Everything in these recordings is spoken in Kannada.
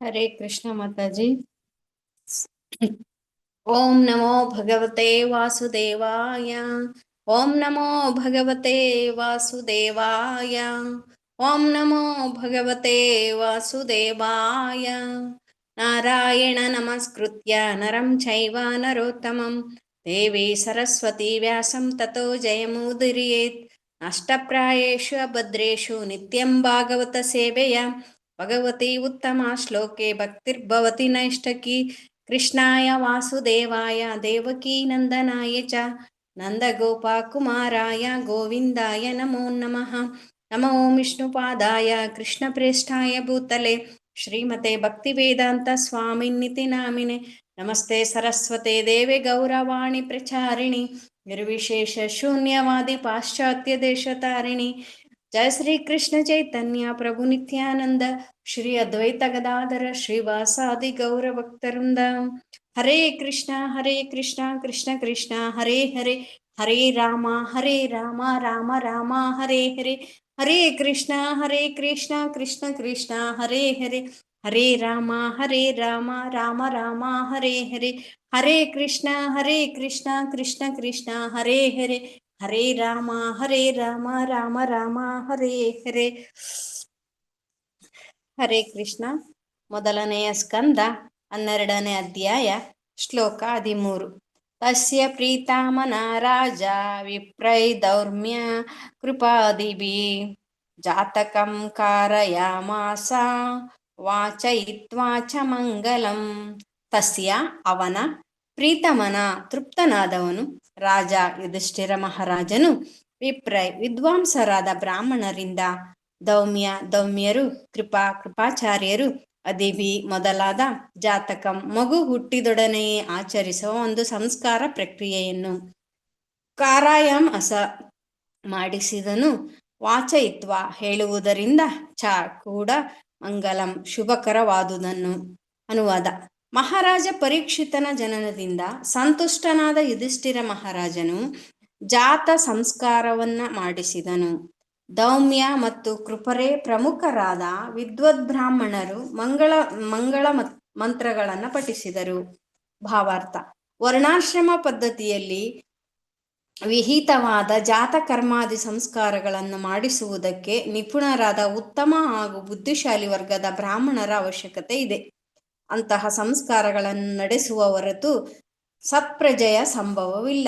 हरे कृष्ण माता जी। ओम नमो भगवते वासुदेवाय। ओम नमो भगवते वासुदेवाय। ओम नमो भगवते वासुदेवाय। नारायण नमस्कृत्य नरं चैव नरोत्तमं देवी सरस्वती व्यासं ततो जयमुदीरयेत्। नष्टप्रायेषु अभद्रेषु नित्यं भागवत सेवया भगवती उत्तमा श्लोके भक्तिर्भवति नैष्ठकी। कृष्णाय वासुदेवाय देवकी नंदनाय च नंदगोपकुमाराय गोविंदाय नमो नमः। नमो विष्णुपादाय कृष्णप्रेष्ठाय भूतले श्रीमते भक्तिवेदांत स्वामिन्निति नामिने। नमस्ते सरस्वते देवे गौरवाणी प्रचारिणी निर्विशेष शून्यवादी पाश्चात्य देशतारिणी। जय श्री कृष्ण चैतन्य प्रभु नित्यानंद श्री अद्वैत गदाधर श्रीवासादि गौर भक्तवृंद। हरे कृष्णा कृष्ण कृष्ण हरे हरे हरे राम राम राम हरे हरे। हरे कृष्णा कृष्ण कृष्ण हरे हरे हरे राम राम राम हरे हरे। हरे कृष्णा कृष्ण कृष्ण हरे हरे हरे राम राम राम हरे हरे। ಹರೇ ಕೃಷ್ಣ. ಮೊದಲನೆಯ ಸ್ಕಂದ 12ನೇ ಅಧ್ಯಾಯ ಶ್ಲೋಕ 13. ತಸ್ಯ ಪ್ರೀತಾಮನ ರಾಜ ವಿಪ್ರೈ ದೌರ್ಮ್ಯ ಕೃಪಾದಿಭಿಃ ಜಾತಕಂ ಕಾರಯಾಮಾಸ ವಾಚಯಿತ್ವಾ ಚ ಮಂಗಲಂ. ತಸ್ಯ ಅವನ ಪ್ರೀತಮನ ತೃಪ್ತನಾದವನು ರಾಜ ಯುಧಿಷ್ಠಿರ ಮಹಾರಾಜನು ವಿಪ್ರೈ ವಿದ್ವಾಂಸರಾದ ಬ್ರಾಹ್ಮಣರಿಂದ ದೌಮ್ಯರು ಕೃಪಾಚಾರ್ಯರು ಅದಿಭಿ ಮೊದಲಾದ ಜಾತಕಂ ಮಗು ಹುಟ್ಟಿದೊಡನೆಯೇ ಆಚರಿಸುವ ಒಂದು ಸಂಸ್ಕಾರ ಪ್ರಕ್ರಿಯೆಯನ್ನು ಕಾರಾಯಂ ಮಾಡಿಸಿದನು. ವಾಚಯಿತ್ವ ಹೇಳುವುದರಿಂದ ಚ ಕೂಡ ಮಂಗಲಂ ಶುಭಕರವಾದುದನ್ನು. ಅನುವಾದ: ಮಹಾರಾಜ ಪರೀಕ್ಷಿತನ ಜನನದಿಂದ ಸಂತುಷ್ಟನಾದ ಯುಧಿಷ್ಠಿರ ಮಹಾರಾಜನು ಜಾತ ಸಂಸ್ಕಾರವನ್ನ ಮಾಡಿಸಿದನು. ದೌಮ್ಯ ಮತ್ತು ಕೃಪರೇ ಪ್ರಮುಖರಾದ ವಿದ್ವದ್ಬ್ರಾಹ್ಮಣರು ಮಂಗಳ ಮಂತ್ರಗಳನ್ನು ಪಠಿಸಿದರು. ಭಾವಾರ್ಥ: ವರ್ಣಾಶ್ರಮ ಪದ್ಧತಿಯಲ್ಲಿ ವಿಹಿತವಾದ ಜಾತಕರ್ಮಾದಿ ಸಂಸ್ಕಾರಗಳನ್ನು ಮಾಡಿಸುವುದಕ್ಕೆ ನಿಪುಣರಾದ ಉತ್ತಮ ಹಾಗೂ ಬುದ್ಧಿಶಾಲಿ ವರ್ಗದ ಬ್ರಾಹ್ಮಣರ ಅವಶ್ಯಕತೆ ಇದೆ. ಅಂತಹ ಸಂಸ್ಕಾರಗಳನ್ನು ನಡೆಸುವ ಹೊರತು ಸತ್ಪ್ರಜೆಯ ಸಂಭವವಿಲ್ಲ.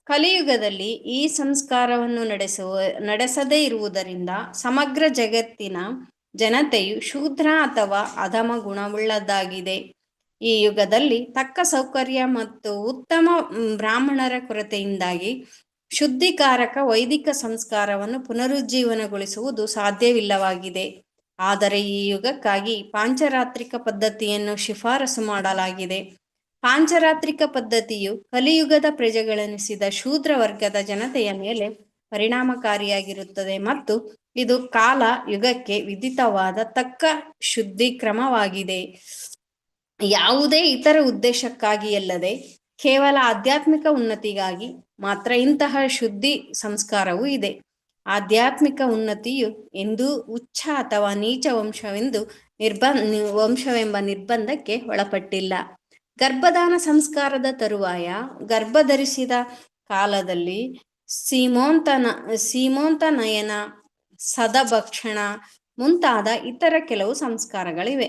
ಕಲಿಯುಗದಲ್ಲಿ ಈ ಸಂಸ್ಕಾರವನ್ನು ನಡೆಸದೇ ಇರುವುದರಿಂದ ಸಮಗ್ರ ಜಗತ್ತಿನ ಜನತೆಯು ಶೂದ್ರ ಅಥವಾ ಅಧಮ ಗುಣವುಳ್ಳದ್ದಾಗಿದೆ. ಈ ಯುಗದಲ್ಲಿ ತಕ್ಕ ಸೌಕರ್ಯ ಮತ್ತು ಉತ್ತಮ ಬ್ರಾಹ್ಮಣರ ಕೊರತೆಯಿಂದಾಗಿ ಶುದ್ಧಿಕಾರಕ ವೈದಿಕ ಸಂಸ್ಕಾರವನ್ನು ಪುನರುಜ್ಜೀವನಗೊಳಿಸುವುದು ಸಾಧ್ಯವಿಲ್ಲವಾಗಿದೆ. ಆದರೆ ಈ ಯುಗಕ್ಕಾಗಿ ಪಾಂಚರಾತ್ರಿಕ ಪದ್ಧತಿಯನ್ನು ಶಿಫಾರಸು ಮಾಡಲಾಗಿದೆ. ಪಾಂಚರಾತ್ರಿಕ ಪದ್ಧತಿಯು ಕಲಿಯುಗದ ಪ್ರಜೆಗಳೆನಿಸಿದ ಶೂದ್ರ ವರ್ಗದ ಜನತೆಯ ಮೇಲೆ ಪರಿಣಾಮಕಾರಿಯಾಗಿರುತ್ತದೆ ಮತ್ತು ಇದು ಕಾಲ ಯುಗಕ್ಕೆ ವಿಧಿತವಾದ ತಕ್ಕ ಶುದ್ಧಿ ಕ್ರಮವಾಗಿದೆ. ಯಾವುದೇ ಇತರ ಉದ್ದೇಶಕ್ಕಾಗಿಯಲ್ಲದೆ ಕೇವಲ ಆಧ್ಯಾತ್ಮಿಕ ಉನ್ನತಿಗಾಗಿ ಮಾತ್ರ ಇಂತಹ ಶುದ್ಧಿ ಸಂಸ್ಕಾರವೂ ಇದೆ. ಆಧ್ಯಾತ್ಮಿಕ ಉನ್ನತಿಯು ಎಂದೂ ಉಚ್ಚ ಅಥವಾ ನೀಚ ವಂಶವೆಂಬ ನಿರ್ಬಂಧಕ್ಕೆ ಒಳಪಟ್ಟಿಲ್ಲ. ಗರ್ಭದಾನ ಸಂಸ್ಕಾರದ ತರುವಾಯ ಗರ್ಭಧರಿಸಿದ ಕಾಲದಲ್ಲಿ ಸೀಮೋಂತನಯನ, ಸದಭಕ್ಷಣ ಮುಂತಾದ ಇತರ ಕೆಲವು ಸಂಸ್ಕಾರಗಳಿವೆ.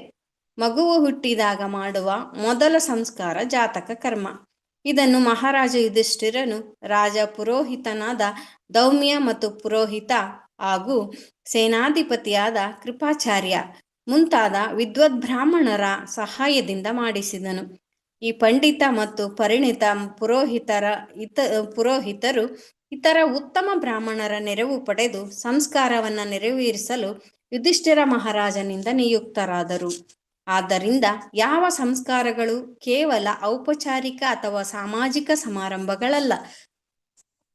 ಮಗುವು ಹುಟ್ಟಿದಾಗ ಮಾಡುವ ಮೊದಲ ಸಂಸ್ಕಾರ ಜಾತಕ ಕರ್ಮ. ಇದನ್ನು ಮಹಾರಾಜ ಯುಧಿಷ್ಠಿರನು ರಾಜ ಪುರೋಹಿತನಾದ ದೌಮ್ಯ ಮತ್ತು ಪುರೋಹಿತ ಹಾಗೂ ಸೇನಾಧಿಪತಿಯಾದ ಕೃಪಾಚಾರ್ಯ ಮುಂತಾದ ವಿದ್ವದ್ಬ್ರಾಹ್ಮಣರ ಸಹಾಯದಿಂದ ಮಾಡಿಸಿದನು. ಈ ಪಂಡಿತ ಮತ್ತು ಪರಿಣಿತ ಪುರೋಹಿತರು ಇತರ ಉತ್ತಮ ಬ್ರಾಹ್ಮಣರ ನೆರವು ಪಡೆದು ಸಂಸ್ಕಾರವನ್ನು ನೆರವೇರಿಸಲು ಯುಧಿಷ್ಠಿರ ಮಹಾರಾಜನಿಂದ ನಿಯುಕ್ತರಾದರು. ಆದ್ದರಿಂದ ಯಾವ ಸಂಸ್ಕಾರಗಳು ಕೇವಲ ಔಪಚಾರಿಕ ಅಥವಾ ಸಾಮಾಜಿಕ ಸಮಾರಂಭಗಳಲ್ಲ,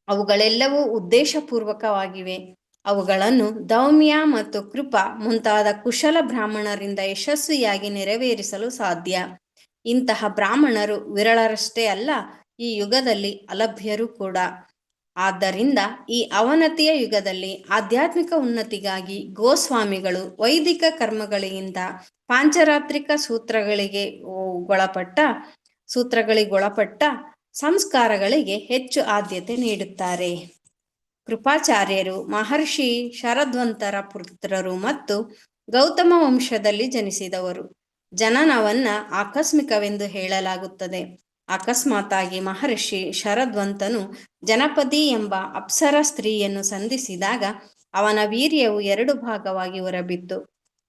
ಅವುಗಳೆಲ್ಲವೂ ಉದ್ದೇಶಪೂರ್ವಕವಾಗಿವೆ. ಅವುಗಳನ್ನು ದೌಮ್ಯ ಮತ್ತು ಕೃಪಾ ಮುಂತಾದ ಕುಶಲ ಬ್ರಾಹ್ಮಣರಿಂದ ಯಶಸ್ವಿಯಾಗಿ ನೆರವೇರಿಸಲು ಸಾಧ್ಯ. ಇಂತಹ ಬ್ರಾಹ್ಮಣರು ವಿರಳರಷ್ಟೇ ಅಲ್ಲ, ಈ ಯುಗದಲ್ಲಿ ಅಲಭ್ಯರು ಕೂಡ. ಆದ್ದರಿಂದ ಈ ಅವನತಿಯ ಯುಗದಲ್ಲಿ ಆಧ್ಯಾತ್ಮಿಕ ಉನ್ನತಿಗಾಗಿ ಗೋಸ್ವಾಮಿಗಳು ವೈದಿಕ ಕರ್ಮಗಳಿಗಿಂತ ಪಾಂಚರಾತ್ರಿಕ ಸೂತ್ರಗಳಿಗೊಳಪಟ್ಟ ಸಂಸ್ಕಾರಗಳಿಗೆ ಹೆಚ್ಚು ಆದ್ಯತೆ ನೀಡುತ್ತಾರೆ. ಕೃಪಾಚಾರ್ಯರು ಮಹರ್ಷಿ ಶರದ್ವಂತರ ಪುತ್ರರು ಮತ್ತು ಗೌತಮ ವಂಶದಲ್ಲಿ ಜನಿಸಿದವರು. ಜನನವನ್ನ ಆಕಸ್ಮಿಕವೆಂದು ಹೇಳಲಾಗುತ್ತದೆ. ಅಕಸ್ಮಾತಾಗಿ ಮಹರ್ಷಿ ಶರದ್ವಂತನು ಜನಪದಿ ಎಂಬ ಅಪ್ಸರ ಸ್ತ್ರೀಯನ್ನು ಸಂಧಿಸಿದಾಗ ಅವನ ವೀರ್ಯವು 2 ಭಾಗವಾಗಿ ಹೊರಬಿತ್ತು.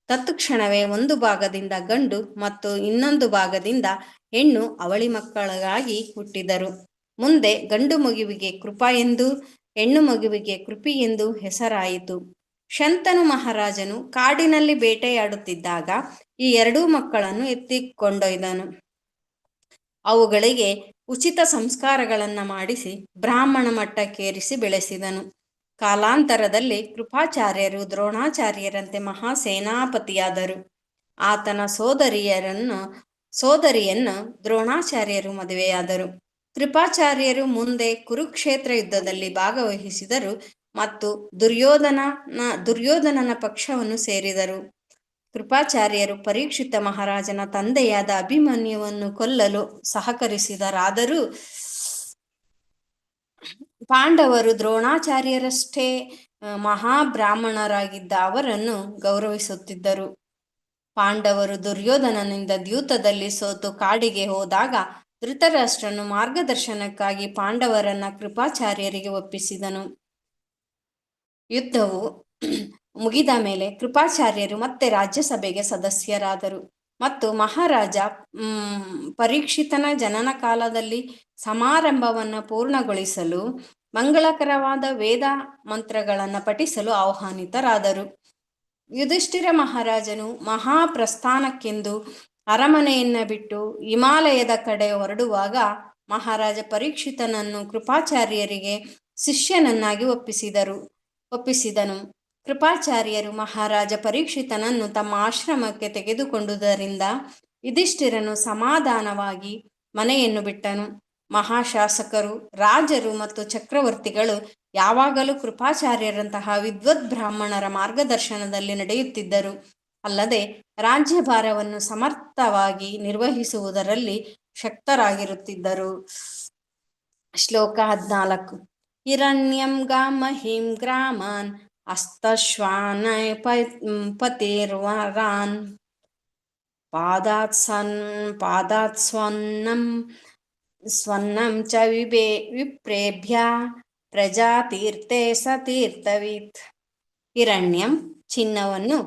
ತತ್ಕ್ಷಣವೇ ಒಂದು ಭಾಗದಿಂದ ಗಂಡು ಮತ್ತು ಇನ್ನೊಂದು ಭಾಗದಿಂದ ಹೆಣ್ಣು ಅವಳಿ ಮಕ್ಕಳಾಗಿ ಹುಟ್ಟಿದರು. ಮುಂದೆ ಗಂಡು ಮಗುವಿಗೆ ಕೃಪಾ ಎಂದು, ಹೆಣ್ಣು ಮಗುವಿಗೆ ಕೃಪಿ ಎಂದು ಹೆಸರಾಯಿತು. ಶಂತನು ಮಹಾರಾಜನು ಕಾಡಿನಲ್ಲಿ ಬೇಟೆಯಾಡುತ್ತಿದ್ದಾಗ ಈ 2 ಮಕ್ಕಳನ್ನು ಎತ್ತಿಕೊಂಡೊಯ್ದನು. ಅವುಗಳಿಗೆ ಉಚಿತ ಸಂಸ್ಕಾರಗಳನ್ನು ಮಾಡಿಸಿ ಬ್ರಾಹ್ಮಣ ಮಟ್ಟಕ್ಕೇರಿಸಿ ಬೆಳೆಸಿದನು. ಕಾಲಾಂತರದಲ್ಲಿ ಕೃಪಾಚಾರ್ಯರು ದ್ರೋಣಾಚಾರ್ಯರಂತೆ ಮಹಾಸೇನಾಪತಿಯಾದರು. ಆತನ ಸೋದರಿಯನ್ನು ದ್ರೋಣಾಚಾರ್ಯರು ಮದುವೆಯಾದರು. ಕೃಪಾಚಾರ್ಯರು ಮುಂದೆ ಕುರುಕ್ಷೇತ್ರ ಯುದ್ಧದಲ್ಲಿ ಭಾಗವಹಿಸಿದರು ಮತ್ತು ದುರ್ಯೋಧನನ ಪಕ್ಷವನ್ನು ಸೇರಿದರು. ಕೃಪಾಚಾರ್ಯರು ಪರೀಕ್ಷಿತ ಮಹಾರಾಜನ ತಂದೆಯಾದ ಅಭಿಮನ್ಯುವನ್ನು ಕೊಲ್ಲಲು ಸಹಕರಿಸಿದರಾದರೂ ಪಾಂಡವರು ದ್ರೋಣಾಚಾರ್ಯರಷ್ಟೇ ಮಹಾಬ್ರಾಹ್ಮಣರಾಗಿದ್ದ ಅವರನ್ನು ಗೌರವಿಸುತ್ತಿದ್ದರು. ಪಾಂಡವರು ದುರ್ಯೋಧನನಿಂದ ದ್ಯೂತದಲ್ಲಿ ಸೋತು ಕಾಡಿಗೆ ಹೋದಾಗ ಧೃತರಾಷ್ಟ್ರನು ಮಾರ್ಗದರ್ಶನಕ್ಕಾಗಿ ಪಾಂಡವರನ್ನ ಕೃಪಾಚಾರ್ಯರಿಗೆ ಒಪ್ಪಿಸಿದನು. ಯುದ್ಧವು ಮುಗಿದ ಮೇಲೆ ಕೃಪಾಚಾರ್ಯರು ಮತ್ತೆ ರಾಜ್ಯಸಭೆಗೆ ಸದಸ್ಯರಾದರು ಮತ್ತು ಮಹಾರಾಜ ಪರೀಕ್ಷಿತನ ಜನನ ಕಾಲದಲ್ಲಿ ಸಮಾರಂಭವನ್ನು ಪೂರ್ಣಗೊಳಿಸಲು ಮಂಗಳಕರವಾದ ವೇದ ಮಂತ್ರಗಳನ್ನು ಪಠಿಸಲು ಆಹ್ವಾನಿತರಾದರು. ಯುಧಿಷ್ಠಿರ ಮಹಾರಾಜನು ಮಹಾಪ್ರಸ್ಥಾನಕ್ಕೆಂದು ಅರಮನೆಯನ್ನ ಬಿಟ್ಟು ಹಿಮಾಲಯದ ಕಡೆ ಹೊರಡುವಾಗ ಮಹಾರಾಜ ಪರೀಕ್ಷಿತನನ್ನು ಕೃಪಾಚಾರ್ಯರಿಗೆ ಶಿಷ್ಯನನ್ನಾಗಿ ಒಪ್ಪಿಸಿದನು. ಕೃಪಾಚಾರ್ಯರು ಮಹಾರಾಜ ಪರೀಕ್ಷಿತನನ್ನು ತಮ್ಮ ಆಶ್ರಮಕ್ಕೆ ತೆಗೆದುಕೊಂಡುದರಿಂದ ಯುಧಿಷ್ಠಿರನು ಸಮಾಧಾನವಾಗಿ ಮನೆಯನ್ನು ಬಿಟ್ಟನು. ಮಹಾಶಾಸಕರು, ರಾಜರು ಮತ್ತು ಚಕ್ರವರ್ತಿಗಳು ಯಾವಾಗಲೂ ಕೃಪಾಚಾರ್ಯರಂತಹ ವಿದ್ವತ್ ಬ್ರಾಹ್ಮಣರ ಮಾರ್ಗದರ್ಶನದಲ್ಲಿ ನಡೆಯುತ್ತಿದ್ದರು. ಅಲ್ಲದೆ ರಾಜ್ಯಭಾರವನ್ನು ಸಮರ್ಥವಾಗಿ ನಿರ್ವಹಿಸುವುದರಲ್ಲಿ ಶಕ್ತರಾಗಿರುತ್ತಿದ್ದರು. ಶ್ಲೋಕ 14. ಹಿರಣ್ಯಂ ಗಾಮಹಿಂ ಗ್ರಾಮಾನ್ ಅಸ್ತಶ್ವಾನೈ ಪತಿರ್ವರಾನ್ ಪಾದಾತ್ ಸ್ವನ್ನಂ ಚ ವಿಪ್ರೇಭ್ಯ ಪ್ರಜಾತೀರ್ಥೆ ಸತೀರ್ಥವಿತ್. ಹಿರಣ್ಯಂ ಚಿನ್ನವನ್ನು,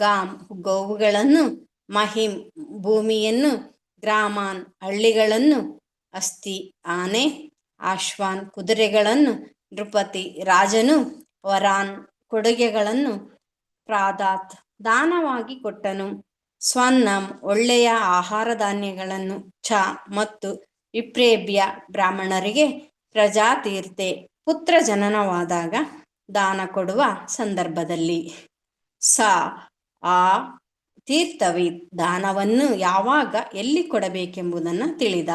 ಗಾಂ ಗೋವುಗಳನ್ನು, ಮಹಿಂ ಭೂಮಿಯನ್ನು, ಗ್ರಾಮಾನ್ ಹಳ್ಳಿಗಳನ್ನು, ಅಸ್ತಿ ಆನೆ, ಆಶ್ವಾನ್ ಕುದುರೆಗಳನ್ನು, ನೃಪತಿ ರಾಜನು, ವರಾನ್ ಕೊಡುಗೆಗಳನ್ನು, ಪ್ರಾದಾತ್ ದಾನವಾಗಿ ಕೊಟ್ಟನು, ಸ್ವನ್ನಂ ಒಳ್ಳೆಯ ಆಹಾರ ಧಾನ್ಯಗಳನ್ನು, ಚ ಮತ್ತು ವಿಪ್ರೇಭ್ಯ ಬ್ರಾಹ್ಮಣರಿಗೆ, ಪ್ರಜಾತೀರ್ಥೆ ಪುತ್ರ ಜನನವಾದಾಗ ದಾನ ಕೊಡುವ ಸಂದರ್ಭದಲ್ಲಿ, ಸ ಆ ತೀರ್ಥವಿ ದಾನವನ್ನು ಯಾವಾಗ ಎಲ್ಲಿ ಕೊಡಬೇಕೆಂಬುದನ್ನು ತಿಳಿದ.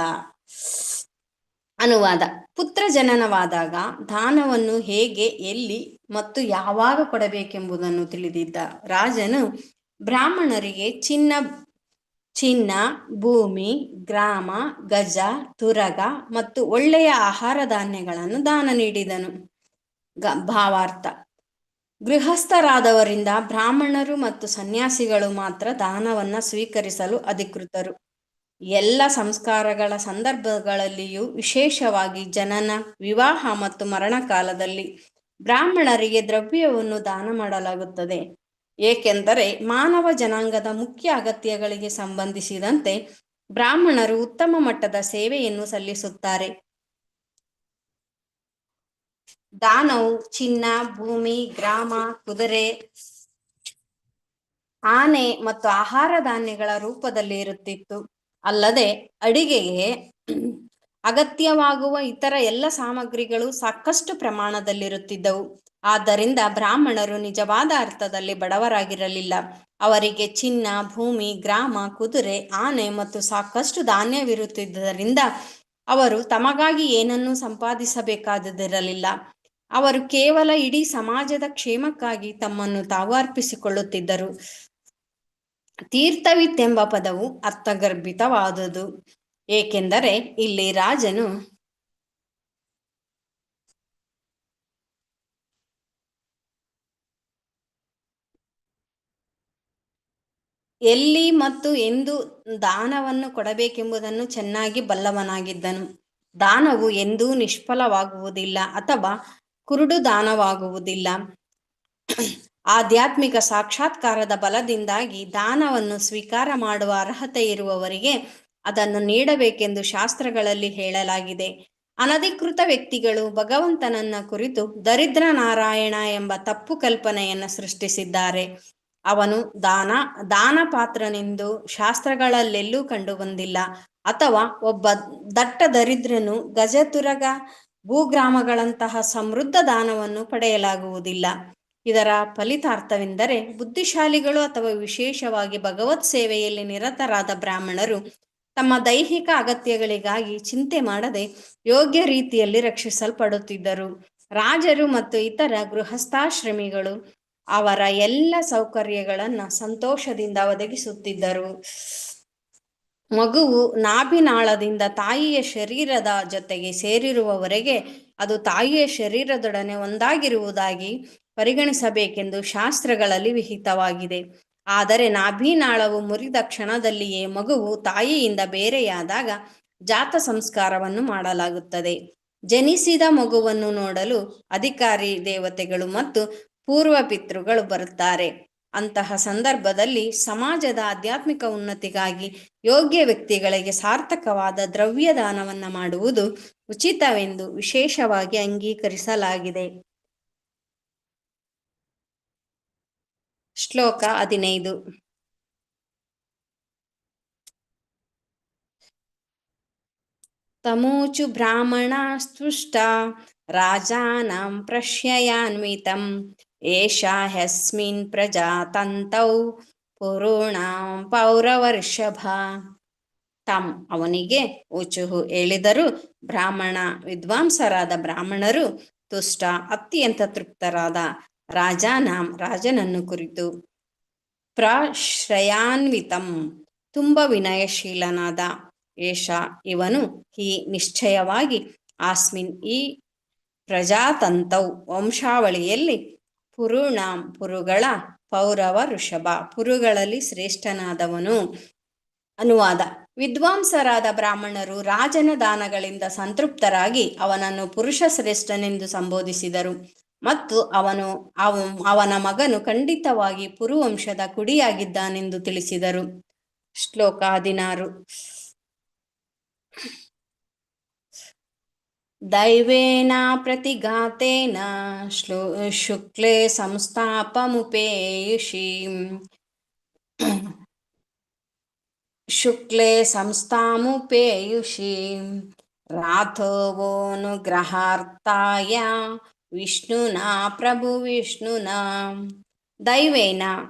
ಅನುವಾದ: ಪುತ್ರ ಜನನವಾದಾಗ ದಾನವನ್ನು ಹೇಗೆ, ಎಲ್ಲಿ ಮತ್ತು ಯಾವಾಗ ಕೊಡಬೇಕೆಂಬುದನ್ನು ತಿಳಿದಿದ್ದ ರಾಜನು ಬ್ರಾಹ್ಮಣರಿಗೆ ಚಿನ್ನ, ಭೂಮಿ, ಗ್ರಾಮ, ಗಜ, ತುರಗ ಮತ್ತು ಒಳ್ಳೆಯ ಆಹಾರ ಧಾನ್ಯಗಳನ್ನು ದಾನ ನೀಡಿದನು. ಭಾವಾರ್ಥ: ಗೃಹಸ್ಥರಾದವರಿಂದ ಬ್ರಾಹ್ಮಣರು ಮತ್ತು ಸನ್ಯಾಸಿಗಳು ಮಾತ್ರ ದಾನವನ್ನು ಸ್ವೀಕರಿಸಲು ಅಧಿಕೃತರು. ಎಲ್ಲ ಸಂಸ್ಕಾರಗಳ ಸಂದರ್ಭಗಳಲ್ಲಿಯೂ, ವಿಶೇಷವಾಗಿ ಜನನ, ವಿವಾಹ ಮತ್ತು ಮರಣ ಕಾಲದಲ್ಲಿ ಬ್ರಾಹ್ಮಣರಿಗೆ ದ್ರವ್ಯವನ್ನು ದಾನ ಮಾಡಲಾಗುತ್ತದೆ. ಏಕೆಂದರೆ ಮಾನವ ಜನಾಂಗದ ಮುಖ್ಯ ಅಗತ್ಯಗಳಿಗೆ ಸಂಬಂಧಿಸಿದಂತೆ ಬ್ರಾಹ್ಮಣರು ಉತ್ತಮ ಮಟ್ಟದ ಸೇವೆಯನ್ನು ಸಲ್ಲಿಸುತ್ತಾರೆ. ದಾನವು ಚಿನ್ನ, ಭೂಮಿ, ಗ್ರಾಮ, ಕುದುರೆ, ಆನೆ ಮತ್ತು ಆಹಾರ ಧಾನ್ಯಗಳ ರೂಪದಲ್ಲಿ ಇರುತ್ತಿತ್ತು. ಅಲ್ಲದೆ ಅಡಿಗೆಗೆ ಅಗತ್ಯವಾಗುವ ಇತರ ಎಲ್ಲ ಸಾಮಗ್ರಿಗಳು ಸಾಕಷ್ಟು ಪ್ರಮಾಣದಲ್ಲಿರುತ್ತಿದ್ದವು. ಆದ್ದರಿಂದ ಬ್ರಾಹ್ಮಣರು ನಿಜವಾದ ಅರ್ಥದಲ್ಲಿ ಬಡವರಾಗಿರಲಿಲ್ಲ. ಅವರಿಗೆ ಚಿನ್ನ, ಭೂಮಿ, ಗ್ರಾಮ, ಕುದುರೆ, ಆನೆ ಮತ್ತು ಸಾಕಷ್ಟು ಧಾನ್ಯವಿರುತ್ತಿದ್ದರಿಂದ ಅವರು ತಮಗಾಗಿ ಏನನ್ನೂ ಸಂಪಾದಿಸಬೇಕಾದುದಿರಲಿಲ್ಲ. ಅವರು ಕೇವಲ ಇಡೀ ಸಮಾಜದ ಕ್ಷೇಮಕ್ಕಾಗಿ ತಮ್ಮನ್ನು ತಾವು ಅರ್ಪಿಸಿಕೊಳ್ಳುತ್ತಿದ್ದರು. ತೀರ್ಥವಿತ್ತೆಂಬ ಪದವು ಅರ್ಥಗರ್ಭಿತವಾದುದು, ಏಕೆಂದರೆ ಇಲ್ಲಿ ರಾಜನು ಎಲ್ಲಿ ಮತ್ತು ಎಂದು ದಾನವನ್ನು ಕೊಡಬೇಕೆಂಬುದನ್ನು ಚೆನ್ನಾಗಿ ಬಲ್ಲವನಾಗಿದ್ದನು. ದಾನವು ಎಂದೂ ನಿಷ್ಫಲವಾಗುವುದಿಲ್ಲ ಅಥವಾ ಕುರುಡು ದಾನವಾಗುವುದಿಲ್ಲ. ಆಧ್ಯಾತ್ಮಿಕ ಸಾಕ್ಷಾತ್ಕಾರದ ಬಲದಿಂದಾಗಿ ದಾನವನ್ನು ಸ್ವೀಕಾರ ಮಾಡುವ ಅರ್ಹತೆ ಇರುವವರಿಗೆ ಅದನ್ನು ನೀಡಬೇಕೆಂದು ಶಾಸ್ತ್ರಗಳಲ್ಲಿ ಹೇಳಲಾಗಿದೆ. ಅನಧಿಕೃತ ವ್ಯಕ್ತಿಗಳು ಭಗವಂತನನ್ನ ಕುರಿತು ದರಿದ್ರ ನಾರಾಯಣ ಎಂಬ ತಪ್ಪು ಕಲ್ಪನೆಯನ್ನು ಸೃಷ್ಟಿಸಿದ್ದಾರೆ. ಅವನು ದಾನ ಪಾತ್ರನೆಂದು ಶಾಸ್ತ್ರಗಳಲ್ಲೆಲ್ಲೂ ಕಂಡು ಬಂದಿಲ್ಲ. ಅಥವಾ ಒಬ್ಬ ದಟ್ಟ ದರಿದ್ರನು ಗಜತುರಗ ಭೂಗ್ರಾಮಗಳಂತಹ ಸಮೃದ್ಧ ದಾನವನ್ನು ಪಡೆಯಲಾಗುವುದಿಲ್ಲ. ಇದರ ಫಲಿತಾರ್ಥವೆಂದರೆ ಬುದ್ಧಿಶಾಲಿಗಳು ಅಥವಾ ವಿಶೇಷವಾಗಿ ಭಗವತ್ ಸೇವೆಯಲ್ಲಿ ನಿರತರಾದ ಬ್ರಾಹ್ಮಣರು ತಮ್ಮ ದೈಹಿಕ ಅಗತ್ಯಗಳಿಗಾಗಿ ಚಿಂತೆ ಮಾಡದೆ ಯೋಗ್ಯ ರೀತಿಯಲ್ಲಿ ರಕ್ಷಿಸಲ್ಪಡುತ್ತಿದ್ದರು. ರಾಜರು ಮತ್ತು ಇತರ ಗೃಹಸ್ಥಾಶ್ರಮಿಗಳು ಅವರ ಎಲ್ಲ ಸೌಕರ್ಯಗಳನ್ನು ಸಂತೋಷದಿಂದ ಒದಗಿಸುತ್ತಿದ್ದರು. ಮಗುವು ನಾಭಿನಾಳದಿಂದ ತಾಯಿಯ ಶರೀರದ ಜೊತೆಗೆ ಸೇರಿರುವವರೆಗೆ ಅದು ತಾಯಿಯ ಶರೀರದೊಡನೆ ಒಂದಾಗಿರುವುದಾಗಿ ಪರಿಗಣಿಸಬೇಕೆಂದು ಶಾಸ್ತ್ರಗಳಲ್ಲಿ ವಿಹಿತವಾಗಿದೆ. ಆದರೆ ನಾಭಿನಾಳವು ಮುರಿದ ಕ್ಷಣದಲ್ಲಿಯೇ ಮಗುವು ತಾಯಿಯಿಂದ ಬೇರೆಯಾದಾಗ ಜಾತ ಸಂಸ್ಕಾರವನ್ನು ಮಾಡಲಾಗುತ್ತದೆ. ಜನಿಸಿದ ಮಗುವನ್ನು ನೋಡಲು ಅಧಿಕಾರಿ ದೇವತೆಗಳು ಮತ್ತು ಪೂರ್ವ ಪಿತೃಗಳು ಬರುತ್ತಾರೆ. ಅಂತಹ ಸಂದರ್ಭದಲ್ಲಿ ಸಮಾಜದ ಆಧ್ಯಾತ್ಮಿಕ ಉನ್ನತಿಗಾಗಿ ಯೋಗ್ಯ ವ್ಯಕ್ತಿಗಳಿಗೆ ಸಾರ್ಥಕವಾದ ದ್ರವ್ಯ ದಾನವನ್ನು ಮಾಡುವುದು ಉಚಿತವೆಂದು ವಿಶೇಷವಾಗಿ ಅಂಗೀಕರಿಸಲಾಗಿದೆ. ಶ್ಲೋಕ 15. ತಮೂಚು ಬ್ರಾಹ್ಮಣಸ್ತುಷ್ಟ ರಾಜಾನಾಂ ಪ್ರಶ್ಯಯಾನ್ವಿತಂ ಏಷಾ ಹ್ಯಸ್ಮಿನ್ ಪ್ರಜಾತಂತೌ ಪುರುಣಾಂ ಪೌರವರ್ಷಭ. ತಂ ಅವನಿಗೆ ಊಚುಹು ಹೇಳಿದರು. ಬ್ರಾಹ್ಮಣ ವಿದ್ವಾಂಸರಾದ ಬ್ರಾಹ್ಮಣರು ತುಷ್ಟ ಅತ್ಯಂತ ತೃಪ್ತರಾದ ರಾಜಾನಾಂ ರಾಜನನ್ನು ಕುರಿತು ಪ್ರಶ್ರಯಾನ್ವಿತಂ ತುಂಬ ವಿನಯಶೀಲನಾದ ಏಷ ಇವನು ಹಿ ನಿಶ್ಚಯವಾಗಿ ಆಸ್ಮಿನ್ ಈ ಪ್ರಜಾತಂತೌ ವಂಶಾವಳಿಯಲ್ಲಿ ಪುರುಣಾಂ ಪುರುಗಳ ಪೌರವ ಋಷಭ ಪುರುಗಳಲ್ಲಿ ಶ್ರೇಷ್ಠನಾದವನು. ಅನುವಾದ: ವಿದ್ವಾಂಸರಾದ ಬ್ರಾಹ್ಮಣರು ರಾಜನ ದಾನಗಳಿಂದ ಸಂತೃಪ್ತರಾಗಿ ಅವನನ್ನು ಪುರುಷ ಶ್ರೇಷ್ಠನೆಂದು ಸಂಬೋಧಿಸಿದರು ಮತ್ತು ಅವನ ಮಗನು ಖಂಡಿತವಾಗಿ ಪುರುವಂಶದ ಕುಡಿಯಾಗಿದ್ದಾನೆಂದು ತಿಳಿಸಿದರು. ಶ್ಲೋಕ 16. ದೈವೇನ ಪ್ರತಿಘಾತೇನ ಶುಕ್ಲೇ ಸಂಸ್ಥಾಪಮುಪೇಯುಷಿ ರಾಥೋವೋನುಗ್ರಹಾರ್ಥಾಯ ವಿಷ್ಣುನಾ ಪ್ರಭು ವಿಷ್ಣುನಾ. ದೈವೇನ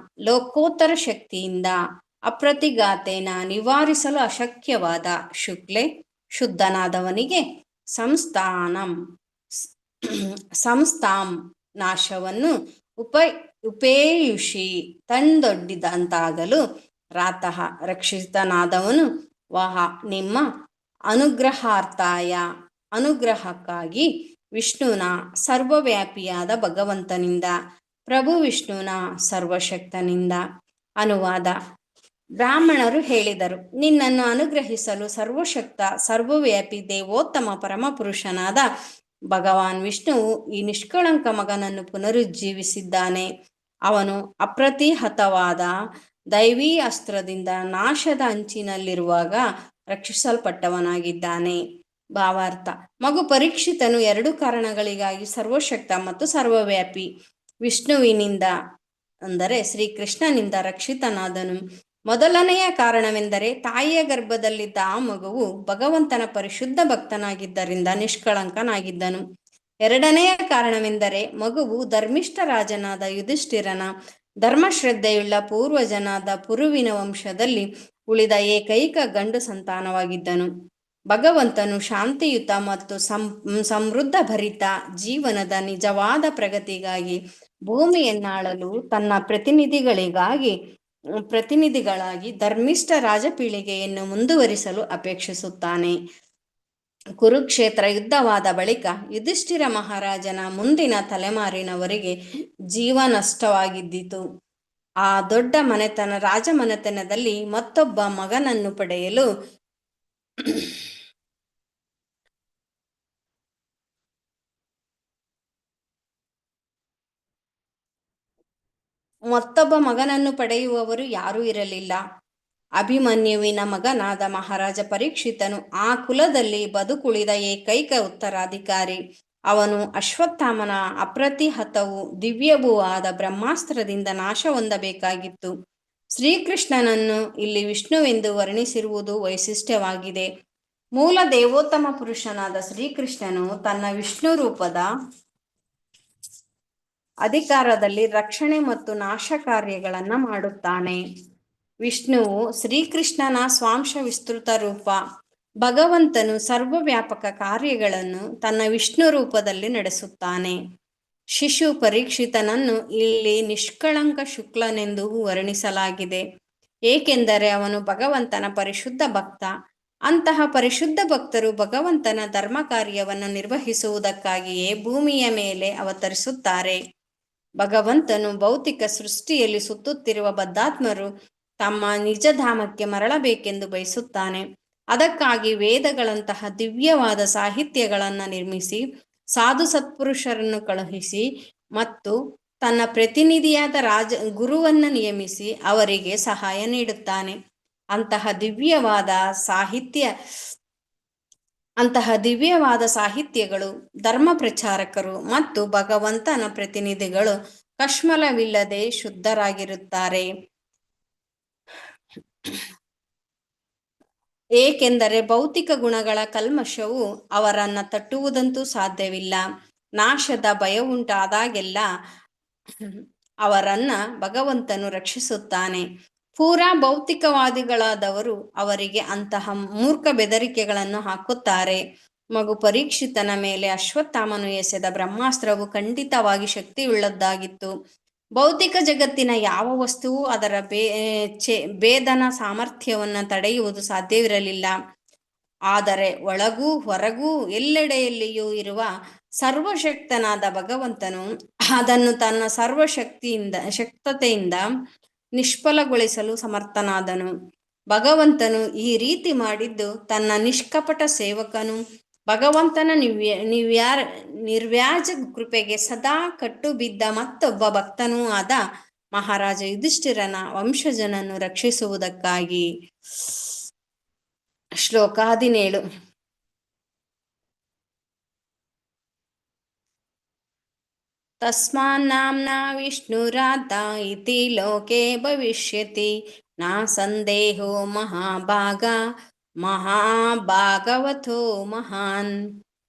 ಲೋಕೋತ್ತರ ಶಕ್ತಿಯಿಂದ, ಅಪ್ರತಿಘಾತೇನ ನಿವಾರಿಸಲು ಅಶಕ್ಯವಾದ, ಶುಕ್ಲೆ ಶುದ್ಧನಾದವನಿಗೆ, ಸಂಸ್ಥಾಂ ನಾಶವನ್ನು, ಉಪೇಯುಷಿ ತಂದೊಡ್ಡಿದಂತಾಗಲು, ರಾತಃ ರಕ್ಷಿತನಾದವನು, ವಹ ನಿಮ್ಮ ಅನುಗ್ರಹಾರ್ಥಾಯ ಅನುಗ್ರಹಕ್ಕಾಗಿ, ವಿಷ್ಣುನ ಸರ್ವವ್ಯಾಪಿಯಾದ ಭಗವಂತನಿಂದ, ಪ್ರಭು ವಿಷ್ಣುನ ಸರ್ವಶಕ್ತನಿಂದ. ಅನುವಾದ: ಬ್ರಾಹ್ಮಣರು ಹೇಳಿದರು, ನಿನ್ನನ್ನು ಅನುಗ್ರಹಿಸಲು ಸರ್ವಶಕ್ತ ಸರ್ವವ್ಯಾಪಿ ದೇವೋತ್ತಮ ಪರಮಪುರುಷನಾದ ಭಗವಾನ್ ವಿಷ್ಣುವು ಈ ನಿಷ್ಕಳಂಕ ಮಗನನ್ನು ಪುನರುಜ್ಜೀವಿಸಿದ್ದಾನೆ. ಅವನು ಅಪ್ರತಿಹತವಾದ ದೈವೀ ಅಸ್ತ್ರದಿಂದ ನಾಶದ ಅಂಚಿನಲ್ಲಿರುವಾಗ ರಕ್ಷಿಸಲ್ಪಟ್ಟವನಾಗಿದ್ದಾನೆ. ಭಾವಾರ್ಥ: ಮಗು ಪರೀಕ್ಷಿತನು ಎರಡು ಕಾರಣಗಳಿಗಾಗಿ ಸರ್ವಶಕ್ತ ಮತ್ತು ಸರ್ವವ್ಯಾಪಿ ವಿಷ್ಣುವಿನಿಂದ ಅಂದರೆ ಶ್ರೀಕೃಷ್ಣನಿಂದ ರಕ್ಷಿತನಾದನು. ಮೊದಲನೆಯ ಕಾರಣವೆಂದರೆ ತಾಯಿಯ ಗರ್ಭದಲ್ಲಿದ್ದ ಆ ಮಗುವು ಭಗವಂತನ ಪರಿಶುದ್ಧ ಭಕ್ತನಾಗಿದ್ದರಿಂದ ನಿಷ್ಕಳಂಕನಾಗಿದ್ದನು. ಎರಡನೆಯ ಕಾರಣವೆಂದರೆ ಮಗುವು ಧರ್ಮಿಷ್ಠ ರಾಜನಾದ ಯುಧಿಷ್ಠಿರನ ಧರ್ಮಶ್ರದ್ಧೆಯುಳ್ಳ ಪೂರ್ವಜನಾದ ಪುರುವಿನ ವಂಶದಲ್ಲಿ ಉಳಿದ ಏಕೈಕ ಗಂಡು ಸಂತಾನವಾಗಿದ್ದನು. ಭಗವಂತನು ಶಾಂತಿಯುತ ಮತ್ತು ಸಮೃದ್ಧ ಭರಿತ ಜೀವನದ ನಿಜವಾದ ಪ್ರಗತಿಗಾಗಿ ಭೂಮಿಯನ್ನಾಳಲು ತನ್ನ ಪ್ರತಿನಿಧಿಗಳಾಗಿ ಧರ್ಮಿಷ್ಠ ರಾಜಪೀಳಿಗೆಯನ್ನು ಮುಂದುವರಿಸಲು ಅಪೇಕ್ಷಿಸುತ್ತಾನೆ. ಕುರುಕ್ಷೇತ್ರ ಯುದ್ಧವಾದ ಬಳಿಕ ಯುಧಿಷ್ಠಿರ ಮಹಾರಾಜನ ಮುಂದಿನ ತಲೆಮಾರಿನವರಿಗೆ ಜೀವ ನಷ್ಟವಾಗಿದ್ದಿತು. ಆ ದೊಡ್ಡ ರಾಜಮನೆತನದಲ್ಲಿ ಮತ್ತೊಬ್ಬ ಮಗನನ್ನು ಪಡೆಯಲು ಪಡೆಯುವವರು ಯಾರೂ ಇರಲಿಲ್ಲ. ಅಭಿಮನ್ಯುವಿನ ಮಗನಾದ ಮಹಾರಾಜ ಪರೀಕ್ಷಿತನು ಆ ಕುಲದಲ್ಲಿ ಬದುಕುಳಿದ ಏಕೈಕ ಉತ್ತರಾಧಿಕಾರಿ. ಅವನು ಅಶ್ವತ್ಥಾಮನ ಅಪ್ರತಿಹತವೂ ದಿವ್ಯವೂ ಆದ ಬ್ರಹ್ಮಾಸ್ತ್ರದಿಂದ ನಾಶ ಹೊಂದಬೇಕಾಗಿತ್ತು. ಶ್ರೀಕೃಷ್ಣನನ್ನು ಇಲ್ಲಿ ವಿಷ್ಣುವೆಂದು ವರ್ಣಿಸಿರುವುದು ವೈಶಿಷ್ಟ್ಯವಾಗಿದೆ. ಮೂಲ ದೇವೋತ್ತಮ ಪುರುಷನಾದ ಶ್ರೀಕೃಷ್ಣನು ತನ್ನ ವಿಷ್ಣು ರೂಪದ ಅಧಿಕಾರದಲ್ಲಿ ರಕ್ಷಣೆ ಮತ್ತು ನಾಶ ಕಾರ್ಯಗಳನ್ನು ಮಾಡುತ್ತಾನೆ. ವಿಷ್ಣುವು ಶ್ರೀಕೃಷ್ಣನ ಸ್ವಾಂಶ ವಿಸ್ತೃತ ರೂಪ. ಭಗವಂತನು ಸರ್ವವ್ಯಾಪಕ ಕಾರ್ಯಗಳನ್ನು ತನ್ನ ವಿಷ್ಣು ರೂಪದಲ್ಲಿ ನಡೆಸುತ್ತಾನೆ. ಶಿಶು ಪರೀಕ್ಷಿತನನ್ನು ಇಲ್ಲಿ ನಿಷ್ಕಳಂಕ ಶುಕ್ಲನೆಂದು ವರ್ಣಿಸಲಾಗಿದೆ, ಏಕೆಂದರೆ ಅವನು ಭಗವಂತನ ಪರಿಶುದ್ಧ ಭಕ್ತ. ಅಂತಹ ಪರಿಶುದ್ಧ ಭಕ್ತರು ಭಗವಂತನ ಧರ್ಮ ಕಾರ್ಯವನ್ನು ನಿರ್ವಹಿಸುವುದಕ್ಕಾಗಿಯೇ ಭೂಮಿಯ ಮೇಲೆ ಅವತರಿಸುತ್ತಾರೆ. ಭಗವಂತನು ಭೌತಿಕ ಸೃಷ್ಟಿಯಲ್ಲಿ ಸುತ್ತುತ್ತಿರುವ ಬದ್ಧಾತ್ಮರು ತಮ್ಮ ನಿಜಧಾಮಕ್ಕೆ ಮರಳಬೇಕೆಂದು ಬಯಸುತ್ತಾನೆ. ಅದಕ್ಕಾಗಿ ವೇದಗಳಂತಹ ದಿವ್ಯವಾದ ಸಾಹಿತ್ಯಗಳನ್ನು ನಿರ್ಮಿಸಿ, ಸಾಧು ಸತ್ಪುರುಷರನ್ನು ಕಳುಹಿಸಿ ಮತ್ತು ತನ್ನ ಪ್ರತಿನಿಧಿಯಾದ ಗುರುವನ್ನು ನಿಯಮಿಸಿ ಅವರಿಗೆ ಸಹಾಯ ನೀಡುತ್ತಾನೆ. ಅಂತಹ ದಿವ್ಯವಾದ ಸಾಹಿತ್ಯಗಳು, ಧರ್ಮ ಪ್ರಚಾರಕರು ಮತ್ತು ಭಗವಂತನ ಪ್ರತಿನಿಧಿಗಳು ಕಶ್ಮಲವಿಲ್ಲದೆ ಶುದ್ಧರಾಗಿರುತ್ತಾರೆ. ಏಕೆಂದರೆ ಭೌತಿಕ ಗುಣಗಳ ಕಲ್ಮಶವು ಅವರನ್ನ ತಟ್ಟುವುದಂತೂ ಸಾಧ್ಯವಿಲ್ಲ. ನಾಶದ ಭಯವುಂಟಾದಾಗೆಲ್ಲ ಅವರನ್ನ ಭಗವಂತನು ರಕ್ಷಿಸುತ್ತಾನೆ. ಪೂರಾ ಭೌತಿಕವಾದಿಗಳಾದವರು ಅವರಿಗೆ ಅಂತಹ ಮೂರ್ಖ ಬೆದರಿಕೆಗಳನ್ನು ಹಾಕುತ್ತಾರೆ. ಮಗು ಪರೀಕ್ಷಿತನ ಮೇಲೆ ಅಶ್ವತ್ಥಾಮನು ಎಸೆದ ಬ್ರಹ್ಮಾಸ್ತ್ರವು ಖಂಡಿತವಾಗಿ ಶಕ್ತಿಯುಳ್ಳದ್ದಾಗಿತ್ತು. ಭೌತಿಕ ಜಗತ್ತಿನ ಯಾವ ವಸ್ತುವು ಅದರ ಭೇದನ ಸಾಮರ್ಥ್ಯವನ್ನು ತಡೆಯುವುದು ಸಾಧ್ಯವಿರಲಿಲ್ಲ. ಆದರೆ ಒಳಗೂ ಹೊರಗೂ ಎಲ್ಲೆಡೆಯಲ್ಲಿಯೂ ಇರುವ ಸರ್ವಶಕ್ತನಾದ ಭಗವಂತನು ಅದನ್ನು ತನ್ನ ಶಕ್ತತೆಯಿಂದ ನಿಷ್ಫಲಗೊಳಿಸಲು ಸಮರ್ಥನಾದನು. ಭಗವಂತನು ಈ ರೀತಿ ಮಾಡಿದ್ದು ತನ್ನ ನಿಷ್ಕಪಟ ಸೇವಕನು ಭಗವಂತನ ನಿರ್ವ್ಯಾಜ ಕೃಪೆಗೆ ಸದಾ ಕಟ್ಟು ಬಿದ್ದ ಮತ್ತೊಬ್ಬ ಭಕ್ತನೂ ಆದ ಮಹಾರಾಜ ಯುಧಿಷ್ಠಿರನ ವಂಶಜನನ್ನು ರಕ್ಷಿಸುವುದಕ್ಕಾಗಿ. ಶ್ಲೋಕ 17. ತಸ್ಮಾನ್ನಾಮ್ನಾ ವಿಷ್ಣುರಾತ ಇತಿ ಲೋಕೆ ಭವಿಷ್ಯತಿ ನ ಸಂದೇಹೋ ಮಹಾಭಾಗವತೋ ಮಹಾನ್.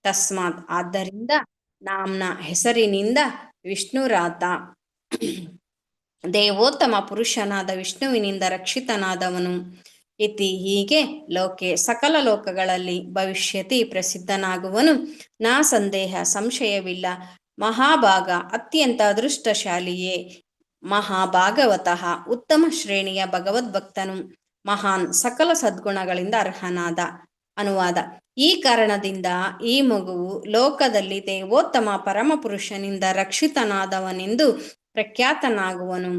ತಸ್ಮಾತ್ ಆದ್ದರಿಂದ, ನಾಮ್ನ ಹೆಸರಿನಿಂದ, ವಿಷ್ಣುರಾತ ದೇವೋತ್ತಮ ಪುರುಷನಾದ ವಿಷ್ಣುವಿನಿಂದ ರಕ್ಷಿತನಾದವನು, ಇತಿ ಹೀಗೆ, ಲೋಕೆ ಸಕಲ ಲೋಕಗಳಲ್ಲಿ, ಭವಿಷ್ಯತಿ ಪ್ರಸಿದ್ಧನಾಗುವನು, ನಾ ಸಂದೇಹ ಸಂಶಯವಿಲ್ಲ, ಮಹಾಭಾಗ ಅತ್ಯಂತ ಅದೃಷ್ಟಶಾಲಿಯೇ, ಮಹಾಭಾಗವತಃ ಉತ್ತಮ ಶ್ರೇಣಿಯ ಭಗವದ್ಭಕ್ತನು, ಮಹಾನ್ ಸಕಲ ಸದ್ಗುಣಗಳಿಂದ ಅರ್ಹನಾದ. ಅನುವಾದ: ಈ ಕಾರಣದಿಂದ ಈ ಮಗುವು ಲೋಕದಲ್ಲಿ ದೇವೋತ್ತಮ ಪರಮಪುರುಷನಿಂದ ರಕ್ಷಿತನಾದವನೆಂದು ಪ್ರಖ್ಯಾತನಾಗುವನು.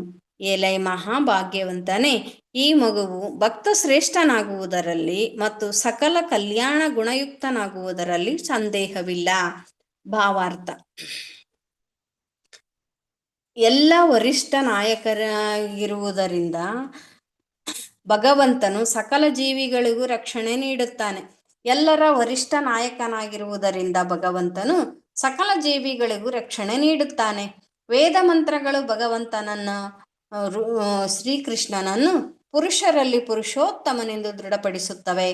ಎಲೈ ಮಹಾಭಾಗ್ಯವಂತನೇ, ಈ ಮಗುವು ಭಕ್ತ ಶ್ರೇಷ್ಠನಾಗುವುದರಲ್ಲಿ ಮತ್ತು ಸಕಲ ಕಲ್ಯಾಣ ಗುಣಯುಕ್ತನಾಗುವುದರಲ್ಲಿ ಸಂದೇಹವಿಲ್ಲ. ಭಾವಾರ್ಥ: ಎಲ್ಲ ವರಿಷ್ಠ ನಾಯಕರಾಗಿರುವುದರಿಂದ ಭಗವಂತನು ಸಕಲ ಜೀವಿಗಳಿಗೂ ರಕ್ಷಣೆ ನೀಡುತ್ತಾನೆ. ಎಲ್ಲರ ವರಿಷ್ಠ ನಾಯಕನಾಗಿರುವುದರಿಂದ ಭಗವಂತನು ಸಕಲ ಜೀವಿಗಳಿಗೂ ರಕ್ಷಣೆ ನೀಡುತ್ತಾನೆ. ವೇದ ಮಂತ್ರಗಳು ಭಗವಂತನನ್ನು ಶ್ರೀಕೃಷ್ಣನನ್ನು ಪುರುಷರಲ್ಲಿ ಪುರುಷೋತ್ತಮನೆಂದು ದೃಢಪಡಿಸುತ್ತವೆ.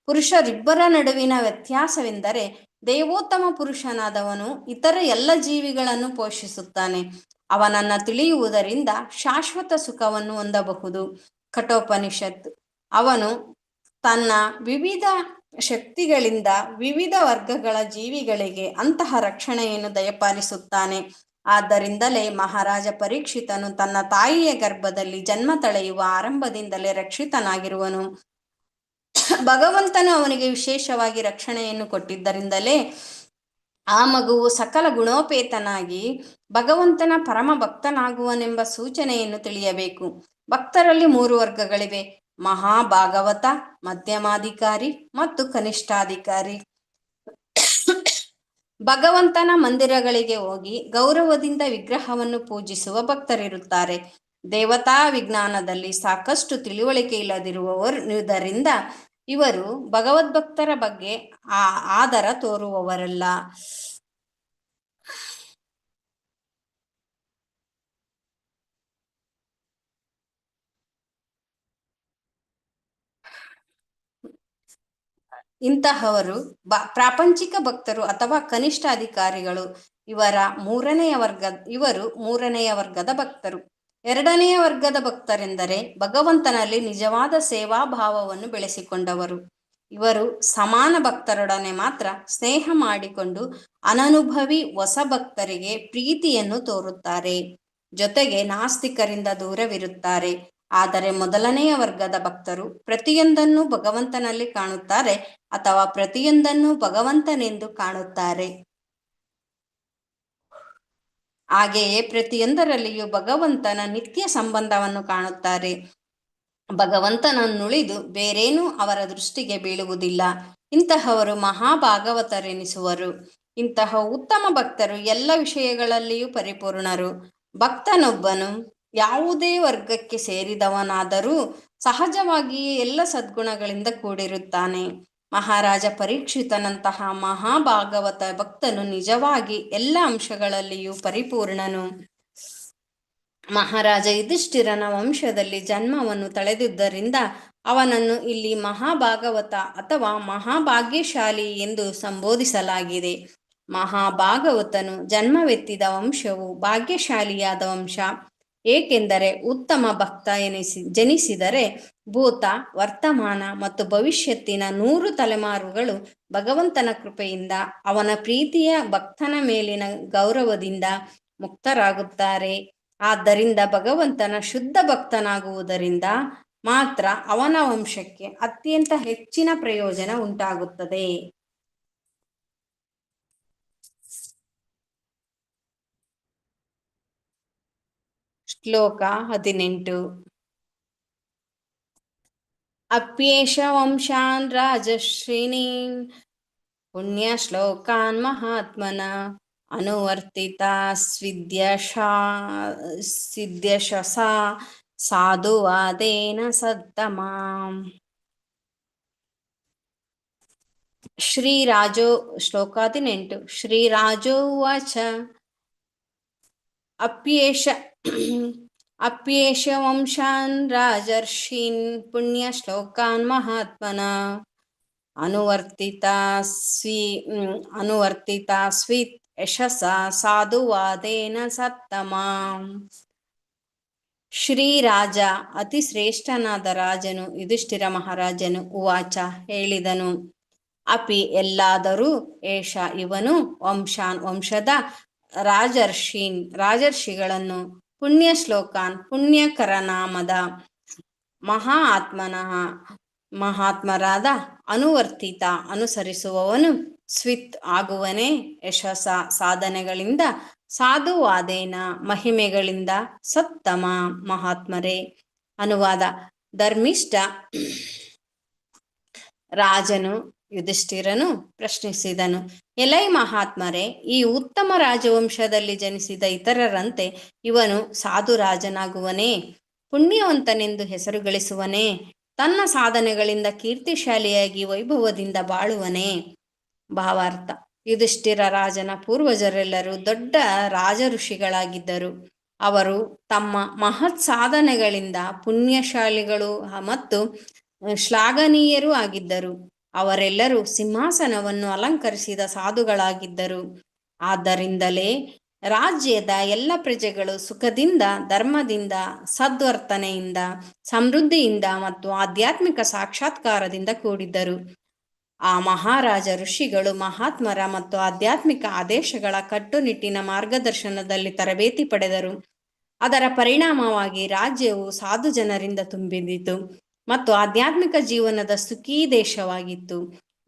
ಪುರುಷರಿಬ್ಬರ ನಡುವಿನ ವ್ಯತ್ಯಾಸವೆಂದರೆ, ದೇವೋತ್ತಮ ಪುರುಷನಾದವನು ಇತರ ಎಲ್ಲ ಜೀವಿಗಳನ್ನು ಪೋಷಿಸುತ್ತಾನೆ. ಅವನನ್ನು ತಿಳಿಯುವುದರಿಂದ ಶಾಶ್ವತ ಸುಖವನ್ನು ಹೊಂದಬಹುದು. ಕಠೋಪನಿಷತ್. ಅವನು ತನ್ನ ವಿವಿಧ ಶಕ್ತಿಗಳಿಂದ ವಿವಿಧ ವರ್ಗಗಳ ಜೀವಿಗಳಿಗೆ ಅಂತಹ ರಕ್ಷಣೆಯನ್ನು ದಯಪಾಲಿಸುತ್ತಾನೆ. ಆದ್ದರಿಂದಲೇ ಮಹಾರಾಜ ಪರೀಕ್ಷಿತನು ತನ್ನ ತಾಯಿಯ ಗರ್ಭದಲ್ಲಿ ಜನ್ಮ ತಳೆಯುವ ಆರಂಭದಿಂದಲೇ ರಕ್ಷಿತನಾಗಿರುವನು. ಭಗವಂತನು ಅವನಿಗೆ ವಿಶೇಷವಾಗಿ ರಕ್ಷಣೆಯನ್ನು ಕೊಟ್ಟಿದ್ದರಿಂದಲೇ ಆ ಮಗುವು ಸಕಲ ಗುಣೋಪೇತನಾಗಿ ಭಗವಂತನ ಪರಮ ಭಕ್ತನಾಗುವನೆಂಬ ಸೂಚನೆಯನ್ನು ತಿಳಿಯಬೇಕು. ಭಕ್ತರಲ್ಲಿ 3 ವರ್ಗಗಳಿವೆ: ಮಹಾಭಾಗವತ, ಮಧ್ಯಮಾಧಿಕಾರಿ ಮತ್ತು ಕನಿಷ್ಠಾಧಿಕಾರಿ. ಭಗವಂತನ ಮಂದಿರಗಳಿಗೆ ಹೋಗಿ ಗೌರವದಿಂದ ವಿಗ್ರಹವನ್ನು ಪೂಜಿಸುವ ಭಕ್ತರಿರುತ್ತಾರೆ. ದೇವತಾ ವಿಜ್ಞಾನದಲ್ಲಿ ಸಾಕಷ್ಟು ತಿಳುವಳಿಕೆ ಇಲ್ಲದಿರುವುದರಿಂದ ಇವರು ಭಗವದ್ಭಕ್ತರ ಬಗ್ಗೆ ಆದರ ತೋರುವವರಲ್ಲ. ಇಂತಹವರು ಪ್ರಾಪಂಚಿಕ ಭಕ್ತರು ಅಥವಾ ಕನಿಷ್ಠ ಅಧಿಕಾರಿಗಳು. ಇವರು ಮೂರನೆಯ ವರ್ಗದ ಭಕ್ತರು. 2ನೆಯ ವರ್ಗದ ಭಕ್ತರೆಂದರೆ ಭಗವಂತನಲ್ಲಿ ನಿಜವಾದ ಸೇವಾಭಾವವನ್ನು ಬೆಳೆಸಿಕೊಂಡವರು. ಇವರು ಸಮಾನ ಭಕ್ತರೊಡನೆ ಮಾತ್ರ ಸ್ನೇಹ ಮಾಡಿಕೊಂಡು ಅನನುಭವಿ ಹೊಸ ಭಕ್ತರಿಗೆ ಪ್ರೀತಿಯನ್ನು ತೋರುತ್ತಾರೆ. ಜೊತೆಗೆ ನಾಸ್ತಿಕರಿಂದ ದೂರವಿರುತ್ತಾರೆ. ಆದರೆ ಮೊದಲನೆಯ ವರ್ಗದ ಭಕ್ತರು ಪ್ರತಿಯೊಂದನ್ನು ಭಗವಂತನಲ್ಲಿ ಕಾಣುತ್ತಾರೆ ಅಥವಾ ಪ್ರತಿಯೊಂದನ್ನು ಭಗವಂತನೆಂದು ಕಾಣುತ್ತಾರೆ. ಹಾಗೆಯೇ ಪ್ರತಿಯೊಂದರಲ್ಲಿಯೂ ಭಗವಂತನ ನಿತ್ಯ ಸಂಬಂಧವನ್ನು ಕಾಣುತ್ತಾರೆ. ಭಗವಂತನನ್ನುಳಿದು ಬೇರೇನೂ ಅವರ ದೃಷ್ಟಿಗೆ ಬೀಳುವುದಿಲ್ಲ. ಇಂತಹವರು ಮಹಾಭಾಗವತರೆನಿಸುವರು. ಇಂತಹ ಉತ್ತಮ ಭಕ್ತರು ಎಲ್ಲ ವಿಷಯಗಳಲ್ಲಿಯೂ ಪರಿಪೂರ್ಣರು. ಭಕ್ತನೊಬ್ಬನು ಯಾವುದೇ ವರ್ಗಕ್ಕೆ ಸೇರಿದವನಾದರೂ ಸಹಜವಾಗಿಯೇ ಎಲ್ಲ ಸದ್ಗುಣಗಳಿಂದ ಕೂಡಿರುತ್ತಾನೆ. ಮಹಾರಾಜ ಪರೀಕ್ಷಿತನಂತಹ ಮಹಾಭಾಗವತ ಭಕ್ತನು ನಿಜವಾಗಿ ಎಲ್ಲ ಅಂಶಗಳಲ್ಲಿಯೂ ಪರಿಪೂರ್ಣನು. ಮಹಾರಾಜ ಯುಧಿಷ್ಠಿರನ ವಂಶದಲ್ಲಿ ಜನ್ಮವನ್ನು ತಳೆದುದರಿಂದ ಅವನನ್ನು ಇಲ್ಲಿ ಮಹಾಭಾಗವತ ಅಥವಾ ಮಹಾಭಾಗ್ಯಶಾಲಿ ಎಂದು ಸಂಬೋಧಿಸಲಾಗಿದೆ. ಮಹಾಭಾಗವತನು ಜನ್ಮವೆತ್ತಿದ ವಂಶವು ಭಾಗ್ಯಶಾಲಿಯಾದ ವಂಶ. ಏಕೆಂದರೆ ಉತ್ತಮ ಭಕ್ತ ಜನಿಸಿದರೆ ಭೂತ, ವರ್ತಮಾನ ಮತ್ತು ಭವಿಷ್ಯತ್ತಿನ 100 ತಲೆಮಾರುಗಳು ಭಗವಂತನ ಕೃಪೆಯಿಂದ ಅವನ ಪ್ರೀತಿಯ ಭಕ್ತನ ಮೇಲಿನ ಗೌರವದಿಂದ ಮುಕ್ತರಾಗುತ್ತಾರೆ. ಆದ್ದರಿಂದ ಭಗವಂತನ ಶುದ್ಧ ಭಕ್ತನಾಗುವುದರಿಂದ ಮಾತ್ರ ಅವನ ವಂಶಕ್ಕೆ ಅತ್ಯಂತ ಹೆಚ್ಚಿನ ಪ್ರಯೋಜನ ಉಂಟಾಗುತ್ತದೆ. ಶ್ಲೋಕ 18. ಅಪ್ಯೇಷ ವಂಶಾನ್ ರಾಜಶ್ರೀನೀನ್ ಪುಣ್ಯಶ್ಲೋಕಾನ್ ಮಹಾತ್ಮನ ಅನುವರ್ತಿತಾ ಸಿದ್ಧ್ಯಶಸಾ ಸಾಧುವಾದೇನ ಸತ್ತಮಾಂ. ಶ್ಲೋಕ 18. ಶ್ರೀರಾಜೋವಾಚ ಅಪ್ಯೇಷ ವಂಶಾನ್ ರಾಜರ್ಷೀನ್ ಪುಣ್ಯಶ್ಲೋಕಾನ್ ಮಹಾತ್ಮನ ಅನುವರ್ತಿತಾ ಸ್ವಿತ್ ಯಶಸ ಸಾಧುವಾದೇನ ಸತ್ತಮಾಂ. ಶ್ರೀರಾಜ ಅತಿ ಶ್ರೇಷ್ಠನಾದ ರಾಜನು ಯುಧಿಷ್ಠಿರ ಮಹಾರಾಜನು ಉವಾಚ ಹೇಳಿದನು. ಅಪಿ ಎಲ್ಲಾದರೂ ಏಷ ಇವನು ವಂಶಾನ್ ವಂಶದ ರಾಜರ್ಷಿಗಳನ್ನು ಪುಣ್ಯಶ್ಲೋಕಾನ್ ಪುಣ್ಯಕರ ನಾಮದ ಮಹಾತ್ಮರಾದ ಅನುವರ್ತಿತ ಅನುಸರಿಸುವವನು ಸ್ವಿತ್ ಆಗುವನೇ ಯಶಸ ಸಾಧನೆಗಳಿಂದ ಸಾಧುವಾದೇನ ಮಹಿಮೆಗಳಿಂದ ಸತ್ತಮ ಮಹಾತ್ಮರೇ. ಅನುವಾದ. ಧರ್ಮಿಷ್ಠ ರಾಜನು ಯುಧಿಷ್ಠಿರನು ಪ್ರಶ್ನಿಸಿದನು, ಎಲೈ ಮಹಾತ್ಮರೇ, ಈ ಉತ್ತಮ ರಾಜವಂಶದಲ್ಲಿ ಜನಿಸಿದ ಇತರರಂತೆ ಇವನು ಸಾಧು ರಾಜನಾಗುವನೇ? ಪುಣ್ಯವಂತನೆಂದು ಹೆಸರು ಗಳಿಸುವನೇ? ತನ್ನ ಸಾಧನೆಗಳಿಂದ ಕೀರ್ತಿಶಾಲಿಯಾಗಿ ವೈಭವದಿಂದ ಬಾಳುವನೇ? ಭಾವಾರ್ಥ. ಯುಧಿಷ್ಠಿರ ರಾಜನ ಪೂರ್ವಜರೆಲ್ಲರೂ ದೊಡ್ಡ ರಾಜ ಋಷಿಗಳಾಗಿದ್ದರು. ಅವರು ತಮ್ಮ ಮಹತ್ ಸಾಧನೆಗಳಿಂದ ಪುಣ್ಯಶಾಲಿಗಳು ಮತ್ತು ಶ್ಲಾಘನೀಯರೂ ಆಗಿದ್ದರು. ಅವರೆಲ್ಲರೂ ಸಿಂಹಾಸನವನ್ನು ಅಲಂಕರಿಸಿದ ಸಾಧುಗಳಾಗಿದ್ದರು. ಆದ್ದರಿಂದಲೇ ರಾಜ್ಯದ ಎಲ್ಲ ಪ್ರಜೆಗಳು ಸುಖದಿಂದ, ಧರ್ಮದಿಂದ, ಸದ್ವರ್ತನೆಯಿಂದ, ಸಮೃದ್ಧಿಯಿಂದ ಮತ್ತು ಆಧ್ಯಾತ್ಮಿಕ ಸಾಕ್ಷಾತ್ಕಾರದಿಂದ ಕೂಡಿದ್ದರು. ಆ ಮಹಾರಾಜ ಋಷಿಗಳು, ಮಹಾತ್ಮರ ಮತ್ತು ಆಧ್ಯಾತ್ಮಿಕ ಆದೇಶಗಳ ಕಟ್ಟುನಿಟ್ಟಿನ ಮಾರ್ಗದರ್ಶನದಲ್ಲಿ ತರಬೇತಿ ಪಡೆದರು. ಅದರ ಪರಿಣಾಮವಾಗಿ ರಾಜ್ಯವು ಸಾಧು ಜನರಿಂದ ತುಂಬಿದಿತು ಮತ್ತು ಆಧ್ಯಾತ್ಮಿಕ ಜೀವನದ ಸುಖೀ ದೇಶವಾಗಿತ್ತು.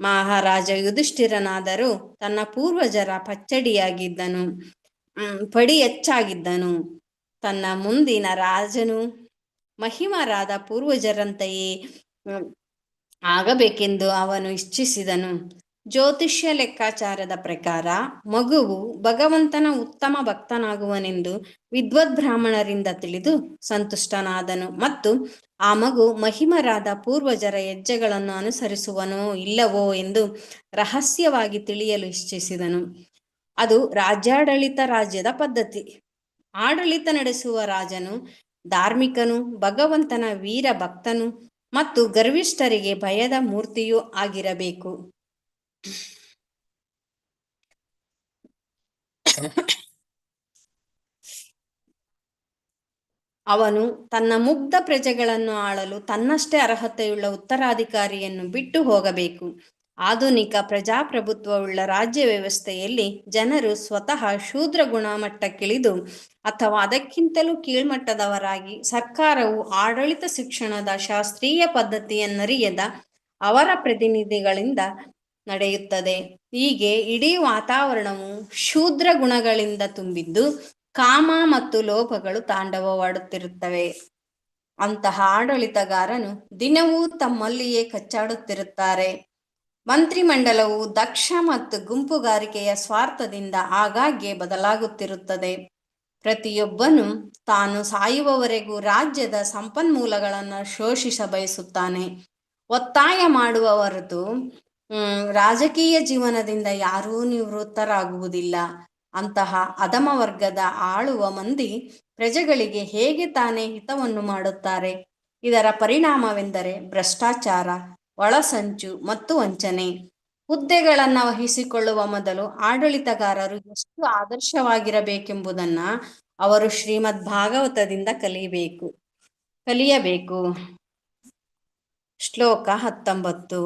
ಮಹಾರಾಜ ಯುಧಿಷ್ಠಿರನಾದರೂ ತನ್ನ ಪೂರ್ವಜರ ಪಡಿ ಹೆಚ್ಚಾಗಿದ್ದನು. ತನ್ನ ಮುಂದಿನ ರಾಜನು ಮಹಿಮರಾದ ಪೂರ್ವಜರಂತೆಯೇ ಆಗಬೇಕೆಂದು ಅವನು ಇಚ್ಛಿಸಿದನು. ಜ್ಯೋತಿಷ್ಯ ಲೆಕ್ಕಾಚಾರದ ಪ್ರಕಾರ ಮಗುವು ಭಗವಂತನ ಉತ್ತಮ ಭಕ್ತನಾಗುವನೆಂದು ವಿದ್ವದ್ಬ್ರಾಹ್ಮಣರಿಂದ ತಿಳಿದು ಸಂತುಷ್ಟನಾದನು ಮತ್ತು ಆ ಮಗು ಮಹಿಮರಾದ ಪೂರ್ವಜರ ಹೆಜ್ಜೆಗಳನ್ನು ಅನುಸರಿಸುವನೋ ಇಲ್ಲವೋ ಎಂದು ರಹಸ್ಯವಾಗಿ ತಿಳಿಯಲು ಇಚ್ಛಿಸಿದನು. ಅದು ರಾಜ್ಯದ ಪದ್ಧತಿ. ಆಡಳಿತ ನಡೆಸುವ ರಾಜನು ಧಾರ್ಮಿಕನು, ಭಗವಂತನ ವೀರ ಭಕ್ತನು ಮತ್ತು ಗರ್ವಿಷ್ಠರಿಗೆ ಭಯದ ಮೂರ್ತಿಯೂ ಆಗಿರಬೇಕು. ಅವನು ತನ್ನ ಮುಗ್ಧ ಪ್ರಜೆಗಳನ್ನು ಆಳಲು ತನ್ನಷ್ಟೇ ಅರ್ಹತೆಯುಳ್ಳ ಉತ್ತರಾಧಿಕಾರಿಯನ್ನು ಬಿಟ್ಟು ಹೋಗಬೇಕು. ಆಧುನಿಕ ಪ್ರಜಾಪ್ರಭುತ್ವವುಳ್ಳ ರಾಜ್ಯ ವ್ಯವಸ್ಥೆಯಲ್ಲಿ ಜನರು ಸ್ವತಃ ಶೂದ್ರ ಗುಣಮಟ್ಟಕ್ಕಿಳಿದು ಅಥವಾ ಅದಕ್ಕಿಂತಲೂ ಕೀಳ್ಮಟ್ಟದವರಾಗಿ, ಸರ್ಕಾರವು ಆಡಳಿತ ಶಿಕ್ಷಣದ ಶಾಸ್ತ್ರೀಯ ಪದ್ಧತಿಯನ್ನರಿಯದ ಅವರ ಪ್ರತಿನಿಧಿಗಳಿಂದ ನಡೆಯುತ್ತದೆ. ಹೀಗೆ ಇಡೀ ವಾತಾವರಣವು ಶೂದ್ರ ಗುಣಗಳಿಂದ ತುಂಬಿದ್ದು ಕಾಮ ಮತ್ತು ಲೋಭಗಳು ತಾಂಡವವಾಡುತ್ತಿರುತ್ತವೆ. ಅಂತಹ ಆಡಳಿತಗಾರನು ದಿನವೂ ತಮ್ಮಲ್ಲಿಯೇ ಕಚ್ಚಾಡುತ್ತಿರುತ್ತಾರೆ. ಮಂತ್ರಿಮಂಡಲವು ದಕ್ಷ ಮತ್ತು ಗುಂಪುಗಾರಿಕೆಯ ಸ್ವಾರ್ಥದಿಂದ ಆಗಾಗ್ಗೆ ಬದಲಾಗುತ್ತಿರುತ್ತದೆ. ಪ್ರತಿಯೊಬ್ಬನು ತಾನು ಸಾಯುವವರೆಗೂ ರಾಜ್ಯದ ಸಂಪನ್ಮೂಲಗಳನ್ನು ಶೋಷಿಸ ಬಯಸುತ್ತಾನೆ. ಒತ್ತಾಯ ಮಾಡುವ ಹೊರತು ರಾಜಕೀಯ ಜೀವನದಿಂದ ಯಾರೂ ನಿವೃತ್ತರಾಗುವುದಿಲ್ಲ. ಅಂತಹ ಅಧಮ ವರ್ಗದ ಆಳುವ ಮಂದಿ ಪ್ರಜೆಗಳಿಗೆ ಹೇಗೆ ತಾನೇ ಹಿತವನ್ನು ಮಾಡುತ್ತಾರೆ? ಇದರ ಪರಿಣಾಮವೆಂದರೆ ಭ್ರಷ್ಟಾಚಾರ, ಒಳಸಂಚು ಮತ್ತು ವಂಚನೆ. ಹುದ್ದೆಗಳನ್ನು ವಹಿಸಿಕೊಳ್ಳುವ ಮೊದಲು ಆಡಳಿತಗಾರರು ಎಷ್ಟು ಆದರ್ಶವಾಗಿರಬೇಕೆಂಬುದನ್ನು ಅವರು ಶ್ರೀಮದ್ ಭಾಗವತದಿಂದ ಕಲಿಯಬೇಕು. ಶ್ಲೋಕ 19.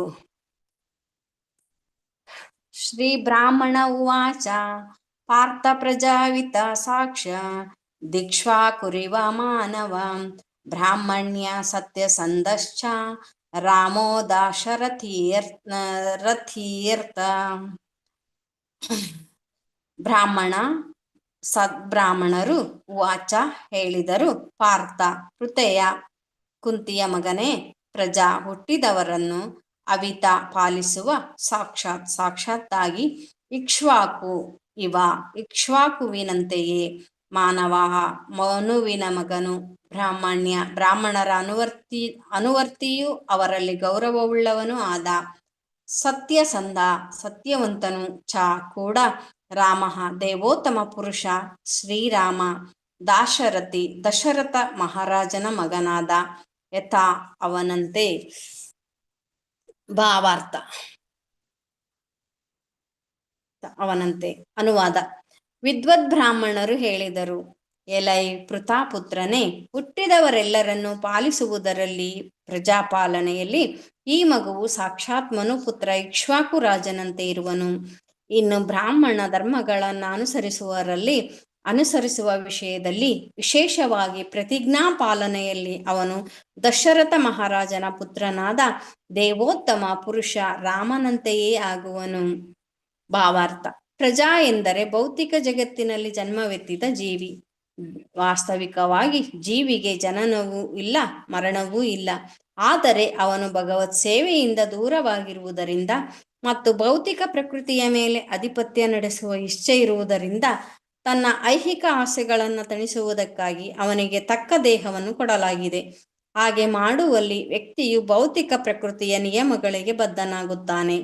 ಶ್ರೀ ಬ್ರಾಹ್ಮಣ ಉವಾಚ ಪಾರ್ಥ ಪ್ರಜಾವಿತ ಸಾಕ್ಷ್ಯ ದಿಕ್ಷ್ವಾಕುರಿವ ಮಾನವ ಬ್ರಾಹ್ಮಣ್ಯ ಸತ್ಯಸಂಧಶ್ಚ ರಾಮೋ ದಾಶರಥೀರ್ಥ. ಸದ್ಬ್ರಾಹ್ಮಣರು ಉವಾಚ ಹೇಳಿದರು. ಪಾರ್ಥ, ಪೃಥೆಯ ಕುಂತಿಯ ಮಗನೇ, ಪ್ರಜಾ ಹುಟ್ಟಿದವರನ್ನು ಅವಿತ ಪಾಲಿಸುವ ಸಾಕ್ಷಾತ್ತಾಗಿ ಇಕ್ಷ್ವಾಕು ಇವ, ಇಕ್ಷ್ವಾಕುವಿನಂತೆಯೇ ಮಾನವ, ಮನುವಿನ ಮಗನು, ಬ್ರಾಹ್ಮಣರ ಅನುವರ್ತಿಯೂ ಅವರಲ್ಲಿ ಗೌರವವುಳ್ಳವನೂ ಆದ ಸತ್ಯಸಂಧ, ಸತ್ಯವಂತನು ಚ ಕೂಡ ರಾಮ, ದೇವೋತ್ತಮ ಪುರುಷ ಶ್ರೀರಾಮ, ದಶರಥ ಮಹಾರಾಜನ ಮಗನಾದ ಯಥಾ ಅವನಂತೆ. ಭಾವಾರ್ಥ. ಅನುವಾದ. ವಿದ್ವದ್ಬ್ರಾಹ್ಮಣರು ಹೇಳಿದರು, ಎಲೈ ಪೃಥಾಪುತ್ರನೇ, ಹುಟ್ಟಿದವರೆಲ್ಲರನ್ನು ಪಾಲಿಸುವುದರಲ್ಲಿ, ಪ್ರಜಾಪಾಲನೆಯಲ್ಲಿ ಈ ಮಗುವು ಸಾಕ್ಷಾತ್ ಮನುಪುತ್ರ ಇಕ್ಷ್ವಾಕು ರಾಜನಂತೆ ಇರುವನು. ಇನ್ನು ಬ್ರಾಹ್ಮಣ ಧರ್ಮಗಳನ್ನು ಅನುಸರಿಸುವ ವಿಷಯದಲ್ಲಿ, ವಿಶೇಷವಾಗಿ ಪ್ರತಿಜ್ಞಾ ಪಾಲನೆಯಲ್ಲಿ ಅವನು ದಶರಥ ಮಹಾರಾಜನ ಪುತ್ರನಾದ ದೇವೋತ್ತಮ ಪುರುಷ ರಾಮನಂತೆಯೇ ಆಗುವನು. ಭಾವಾರ್ಥ. ಪ್ರಜಾ ಎಂದರೆ ಭೌತಿಕ ಜಗತ್ತಿನಲ್ಲಿ ಜನ್ಮವೆತ್ತಿದ ಜೀವಿ. ವಾಸ್ತವಿಕವಾಗಿ ಜೀವಿಗೆ ಜನನವೂ ಇಲ್ಲ, ಮರಣವೂ ಇಲ್ಲ. ಆದರೆ ಅವನು ಭಗವತ್ ಸೇವೆಯಿಂದ ದೂರವಾಗಿರುವುದರಿಂದ ಮತ್ತು ಭೌತಿಕ ಪ್ರಕೃತಿಯ ಮೇಲೆ ಅಧಿಪತ್ಯ ನಡೆಸುವ ಇಚ್ಛೆ ಇರುವುದರಿಂದ ತನ್ನ ಐಹಿಕ ಆಸೆಗಳನ್ನು ತಣಿಸುವುದಕ್ಕಾಗಿ ಅವನಿಗೆ ತಕ್ಕ ದೇಹವನ್ನು ಕೊಡಲಾಗಿದೆ. ಹಾಗೆ ಮಾಡುವಲ್ಲಿ ವ್ಯಕ್ತಿಯು ಭೌತಿಕ ಪ್ರಕೃತಿಯ ನಿಯಮಗಳಿಗೆ ಬದ್ಧನಾಗುತ್ತಾನೆ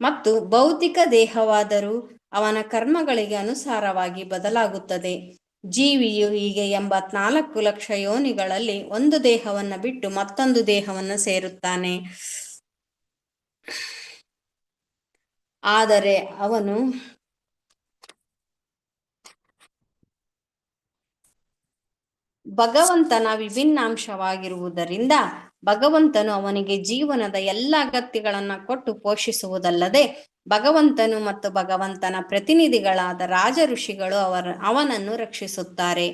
ಮತ್ತು ಭೌತಿಕ ದೇಹವಾದರೂ ಅವನ ಕರ್ಮಗಳಿಗೆ ಅನುಸಾರವಾಗಿ ಬದಲಾಗುತ್ತದೆ. ಜೀವಿಯು ಹೀಗೆ 84 ಲಕ್ಷ ಯೋನಿಗಳಲ್ಲಿ ಒಂದು ದೇಹವನ್ನು ಬಿಟ್ಟು ಮತ್ತೊಂದು ದೇಹವನ್ನು ಸೇರುತ್ತಾನೆ. ಆದರೆ ಅವನು ಭಗವಂತನ ವಿಭಿನ್ನಾಂಶವಾಗಿರುವುದರಿಂದ ಭಗವಂತನು ಅವನಿಗೆ ಜೀವನದ ಎಲ್ಲ ಅಗತ್ಯಗಳನ್ನು ಕೊಟ್ಟು ಪೋಷಿಸುವುದಲ್ಲದೆ ಭಗವಂತನು ಮತ್ತು ಭಗವಂತನ ಪ್ರತಿನಿಧಿಗಳಾದ ರಾಜ ಋಷಿಗಳು ಅವನನ್ನು ರಕ್ಷಿಸುತ್ತಾರೆ.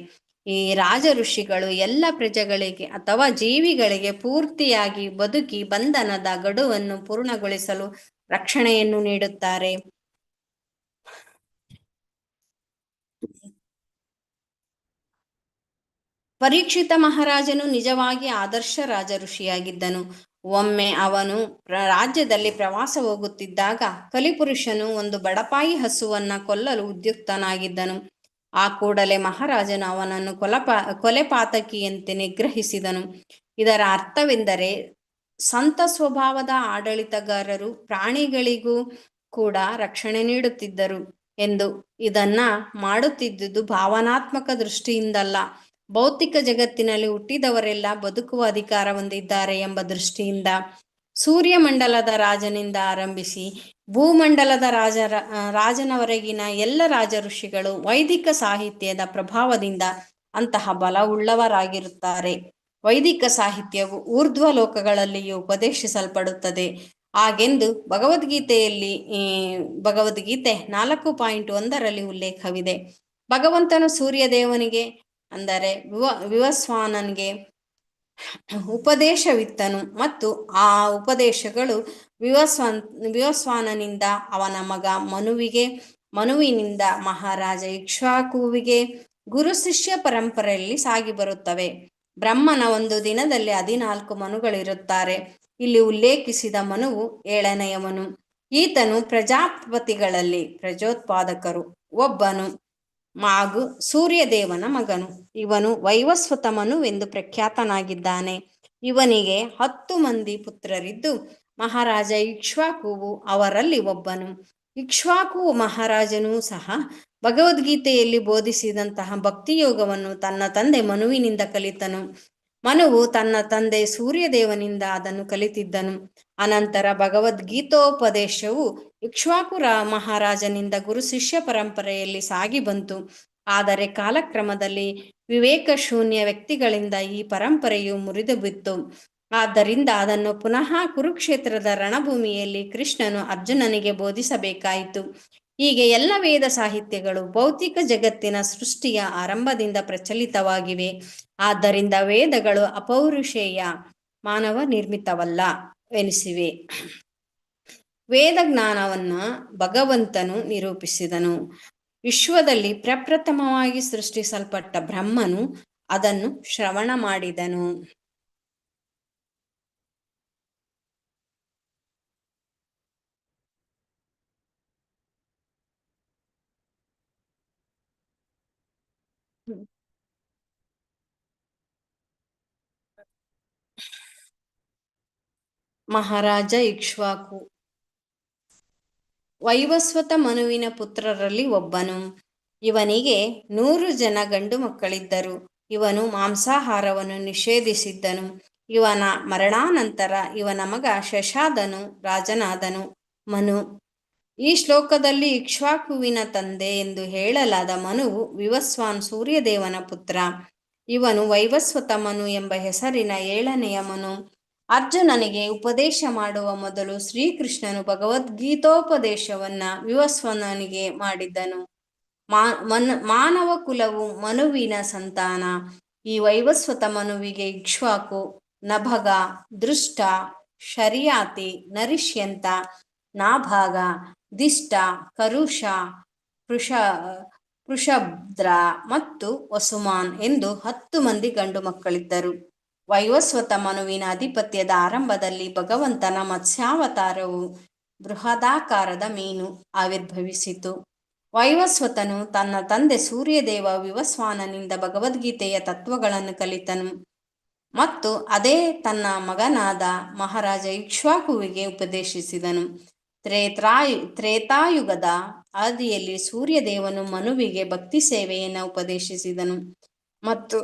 ಈ ರಾಜ ಋಷಿಗಳು ಎಲ್ಲ ಪ್ರಜೆಗಳಿಗೆ ಅಥವಾ ಜೀವಿಗಳಿಗೆ ಪೂರ್ತಿಯಾಗಿ ಬದುಕಿ ಬಂಧನದ ಗಡುವನ್ನು ಪೂರ್ಣಗೊಳಿಸಲು ರಕ್ಷಣೆಯನ್ನು ನೀಡುತ್ತಾರೆ. ಪರೀಕ್ಷಿತ ಮಹಾರಾಜನು ನಿಜವಾಗಿ ಆದರ್ಶ ರಾಜ ಋಷಿಯಾಗಿದ್ದನು. ಒಮ್ಮೆ ಅವನು ರಾಜ್ಯದಲ್ಲಿ ಪ್ರವಾಸ ಹೋಗುತ್ತಿದ್ದಾಗ ಕಲಿಪುರುಷನು ಒಂದು ಬಡಪಾಯಿ ಹಸುವನ್ನ ಕೊಲ್ಲಲು ಉದ್ಯುಕ್ತನಾಗಿದ್ದನು. ಆ ಕೂಡಲೇ ಮಹಾರಾಜನು ಅವನನ್ನು ಕೊಲೆಪಾತಕಿಯಂತೆ ನಿಗ್ರಹಿಸಿದನು. ಇದರ ಅರ್ಥವೆಂದರೆ ಸಂತ ಸ್ವಭಾವದ ಆಡಳಿತಗಾರರು ಪ್ರಾಣಿಗಳಿಗೂ ಕೂಡ ರಕ್ಷಣೆ ನೀಡುತ್ತಿದ್ದರು ಎಂದು. ಇದನ್ನ ಮಾಡುತ್ತಿದ್ದುದು ಭಾವನಾತ್ಮಕ ದೃಷ್ಟಿಯಿಂದಲ್ಲ, ಭೌತಿಕ ಜಗತ್ತಿನಲ್ಲಿ ಹುಟ್ಟಿದವರೆಲ್ಲ ಬದುಕುವ ಅಧಿಕಾರ ಹೊಂದಿದ್ದಾರೆ ಎಂಬ ದೃಷ್ಟಿಯಿಂದ. ಸೂರ್ಯಮಂಡಲದ ರಾಜನಿಂದ ಆರಂಭಿಸಿ ಭೂಮಂಡಲದ ರಾಜನವರೆಗಿನ ಎಲ್ಲ ರಾಜ ಋಷಿಗಳು ವೈದಿಕ ಸಾಹಿತ್ಯದ ಪ್ರಭಾವದಿಂದ ಅಂತಹ ಬಲವುಳ್ಳವರಾಗಿರುತ್ತಾರೆ. ವೈದಿಕ ಸಾಹಿತ್ಯವು ಊರ್ಧ್ವ ಲೋಕಗಳಲ್ಲಿಯೂ ಉಪದೇಶಿಸಲ್ಪಡುತ್ತದೆ. ಹಾಗೆಂದು ಭಗವದ್ಗೀತೆ 4.1 ಉಲ್ಲೇಖವಿದೆ. ಭಗವಂತನು ಸೂರ್ಯದೇವನಿಗೆ ಅಂದರೆ ವಿವಸ್ವಾನನಿಗೆ ಉಪದೇಶವಿತ್ತನು ಮತ್ತು ಆ ಉಪದೇಶಗಳು ವಿವಸ್ವಾನನಿಂದ ಅವನ ಮಗ ಮನುವಿನಿಂದ ಮಹಾರಾಜ ಇಕ್ಷ್ವಾಕುವಿಗೆ ಗುರು ಶಿಷ್ಯ ಪರಂಪರೆಯಲ್ಲಿ ಸಾಗಿ ಬರುತ್ತವೆ. ಬ್ರಹ್ಮನ ಒಂದು ದಿನದಲ್ಲಿ 14 ಮನುಗಳಿರುತ್ತಾರೆ. ಇಲ್ಲಿ ಉಲ್ಲೇಖಿಸಿದ ಮನುವು 7ನೆಯ ಮನು. ಈತನು ಪ್ರಜಾಪತಿಗಳಲ್ಲಿ ಪ್ರಜೋತ್ಪಾದಕರು ಒಬ್ಬನು ಹಾಗೂ ಸೂರ್ಯದೇವನ ಮಗನು. ಇವನು ವೈವಸ್ವತ ಮನುವೆಂದು ಪ್ರಖ್ಯಾತನಾಗಿದ್ದಾನೆ. ಇವನಿಗೆ 10 ಮಂದಿ ಪುತ್ರರಿದ್ದು ಮಹಾರಾಜ ಇಕ್ಷ್ವಾಕುವು ಅವರಲ್ಲಿ ಒಬ್ಬನು. ಇಕ್ಷ್ವಾಕು ಮಹಾರಾಜನೂ ಸಹ ಭಗವದ್ಗೀತೆಯಲ್ಲಿ ಬೋಧಿಸಿದಂತಹ ಭಕ್ತಿಯೋಗವನ್ನು ತನ್ನ ತಂದೆ ಮನುವಿನಿಂದ ಕಲಿತನು. ಮನುವು ತನ್ನ ತಂದೆ ಸೂರ್ಯದೇವನಿಂದ ಅದನ್ನು ಕಲಿತಿದ್ದನು. ಅನಂತರ ಭಗವದ್ಗೀತೋಪದೇಶವು ಇಕ್ಷ್ವಾಕು ಮಹಾರಾಜನಿಂದ ಗುರು ಶಿಷ್ಯ ಪರಂಪರೆಯಲ್ಲಿ ಸಾಗಿ ಬಂತು. ಆದರೆ ಕಾಲಕ್ರಮದಲ್ಲಿ ವಿವೇಕ ಶೂನ್ಯ ವ್ಯಕ್ತಿಗಳಿಂದ ಈ ಪರಂಪರೆಯು ಮುರಿದು ಬಿತ್ತು. ಆದ್ದರಿಂದ ಅದನ್ನು ಪುನಃ ಕುರುಕ್ಷೇತ್ರದ ರಣಭೂಮಿಯಲ್ಲಿ ಕೃಷ್ಣನು ಅರ್ಜುನನಿಗೆ ಬೋಧಿಸಬೇಕಾಯಿತು. ಹೀಗೆ ಎಲ್ಲ ವೇದ ಸಾಹಿತ್ಯಗಳು ಭೌತಿಕ ಜಗತ್ತಿನ ಸೃಷ್ಟಿಯ ಆರಂಭದಿಂದ ಪ್ರಚಲಿತವಾಗಿವೆ. ಆದ್ದರಿಂದ ವೇದಗಳು ಅಪೌರುಷೇಯ, ಮಾನವ ನಿರ್ಮಿತವಲ್ಲ ಎನಿಸಿವೆ. ವೇದ ಜ್ಞಾನವನ್ನು ಭಗವಂತನು ನಿರೂಪಿಸಿದನು. ವಿಶ್ವದಲ್ಲಿ ಪ್ರಪ್ರಥಮವಾಗಿ ಸೃಷ್ಟಿಸಲ್ಪಟ್ಟ ಬ್ರಹ್ಮನು ಅದನ್ನು ಶ್ರವಣ ಮಾಡಿದನು. ಮಹಾರಾಜ ಇಕ್ಷ್ವಾಕು ವೈವಸ್ವತ ಮನುವಿನ ಪುತ್ರರಲ್ಲಿ ಒಬ್ಬನು. ಇವನಿಗೆ 100 ಜನ ಗಂಡು ಮಕ್ಕಳಿದ್ದರು. ಇವನು ಮಾಂಸಾಹಾರವನ್ನು ನಿಷೇಧಿಸಿದ್ದನು. ಇವನ ಮರಣಾನಂತರ ಇವನ ಮಗ ಶಶಾದನು ರಾಜನಾದನು. ಮನು ಈ ಶ್ಲೋಕದಲ್ಲಿ ಇಕ್ಷ್ವಾಕುವಿನ ತಂದೆ ಎಂದು ಹೇಳಲಾದ ಮನುವು ವಿವಸ್ವಾನ್ ಸೂರ್ಯದೇವನ ಪುತ್ರ. ಇವನು ವೈವಸ್ವತ ಮನು ಎಂಬ ಹೆಸರಿನ 7ನೆಯ ಮನು. ಅರ್ಜುನನಿಗೆ ಉಪದೇಶ ಮಾಡುವ ಮೊದಲು ಶ್ರೀಕೃಷ್ಣನು ಭಗವದ್ಗೀತೋಪದೇಶವನ್ನ ವಿವಸ್ವನನಿಗೆ ಮಾಡಿದ್ದನು. ಮಾನವ ಕುಲವು ಮನುವಿನ ಸಂತಾನ. ಈ ವೈವಸ್ವತ ಮನುವಿಗೆ ಇಕ್ಷ್ವಾಕು, ನಭಗ, ದೃಷ್ಟ, ಶರಿಯಾತಿ, ನರಿಷ್ಯಂತ, ನಾಭಾಗ, ದಿಷ್ಟ, ಕರುಷ, ಪೃಷಭದ್ರ ಮತ್ತು ವಸುಮಾನ್ ಎಂದು 10 ಮಂದಿ ಗಂಡು ಮಕ್ಕಳಿದ್ದರು. ವೈವಸ್ವತ ಮನುವಿನ ಅಧಿಪತ್ಯದ ಆರಂಭದಲ್ಲಿ ಭಗವಂತನ ಮತ್ಸ್ಯಾವತಾರವು ಬೃಹದಾಕಾರದ ಮೀನು ಆವಿರ್ಭವಿಸಿತು. ವೈವಸ್ವತನು ತನ್ನ ತಂದೆ ಸೂರ್ಯದೇವ ವಿವಸ್ವಾನನಿಂದ ಭಗವದ್ಗೀತೆಯ ತತ್ವಗಳನ್ನು ಕಲಿತನು ಮತ್ತು ಅದೇ ತನ್ನ ಮಗನಾದ ಮಹಾರಾಜ ಇಕ್ಷ್ವಾಕುವಿಗೆ ಉಪದೇಶಿಸಿದನು. ತ್ರೇತಾಯುಗದ ಆದಿಯಲ್ಲಿ ಸೂರ್ಯದೇವನು ಮನುವಿಗೆ ಭಕ್ತಿ ಸೇವೆಯನ್ನು ಉಪದೇಶಿಸಿದನು ಮತ್ತು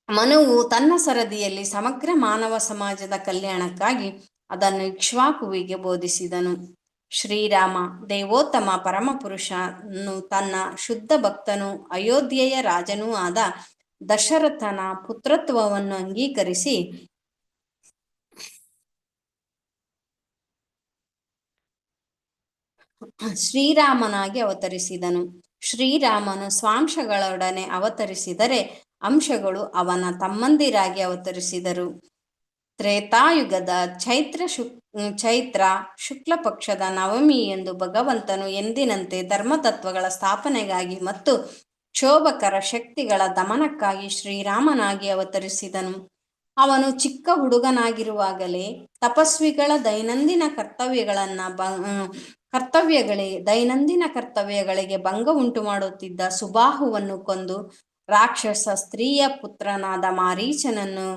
ಮನುವು ತನ್ನ ಸರದಿಯಲ್ಲಿ ಸಮಗ್ರ ಮಾನವ ಸಮಾಜದ ಕಲ್ಯಾಣಕ್ಕಾಗಿ ಅದನ್ನು ಇಕ್ಷ್ವಾಕುವಿಗೆ ಬೋಧಿಸಿದನು. ಶ್ರೀರಾಮ ದೇವೋತ್ತಮ ಪರಮಪುರುಷನು ತನ್ನ ಶುದ್ಧ ಭಕ್ತನೂ ಅಯೋಧ್ಯೆಯ ರಾಜನೂ ಆದ ದಶರಥನ ಪುತ್ರತ್ವವನ್ನು ಅಂಗೀಕರಿಸಿ ಶ್ರೀರಾಮನಾಗಿ ಅವತರಿಸಿದನು. ಶ್ರೀರಾಮನು ಸ್ವಾಂಶಗಳೊಡನೆ ಅವತರಿಸಿದರೆ ಅಂಶಗಳು ಅವನ ತಮ್ಮಂದಿರಾಗಿ ಅವತರಿಸಿದರು. ತ್ರೇತಾಯುಗದ ಚೈತ್ರ ಶುಕ್ಲ ಪಕ್ಷದ ನವಮಿಯೆಂದು ಭಗವಂತನು ಎಂದಿನಂತೆ ಧರ್ಮತತ್ವಗಳ ಸ್ಥಾಪನೆಗಾಗಿ ಮತ್ತು ಕ್ಷೋಭಕರ ಶಕ್ತಿಗಳ ದಮನಕ್ಕಾಗಿ ಶ್ರೀರಾಮನಾಗಿ ಅವತರಿಸಿದನು. ಅವನು ಚಿಕ್ಕ ಹುಡುಗನಾಗಿರುವಾಗಲೇ ತಪಸ್ವಿಗಳ ದೈನಂದಿನ ಕರ್ತವ್ಯಗಳಿಗೆ ಭಂಗ ಉಂಟು ಮಾಡುತ್ತಿದ್ದ ಸುಬಾಹುವನ್ನು ಕೊಂದು ರಾಕ್ಷಸ ಸ್ತ್ರೀಯ ಪುತ್ರನಾದ ಮಾರೀಚನನ್ನು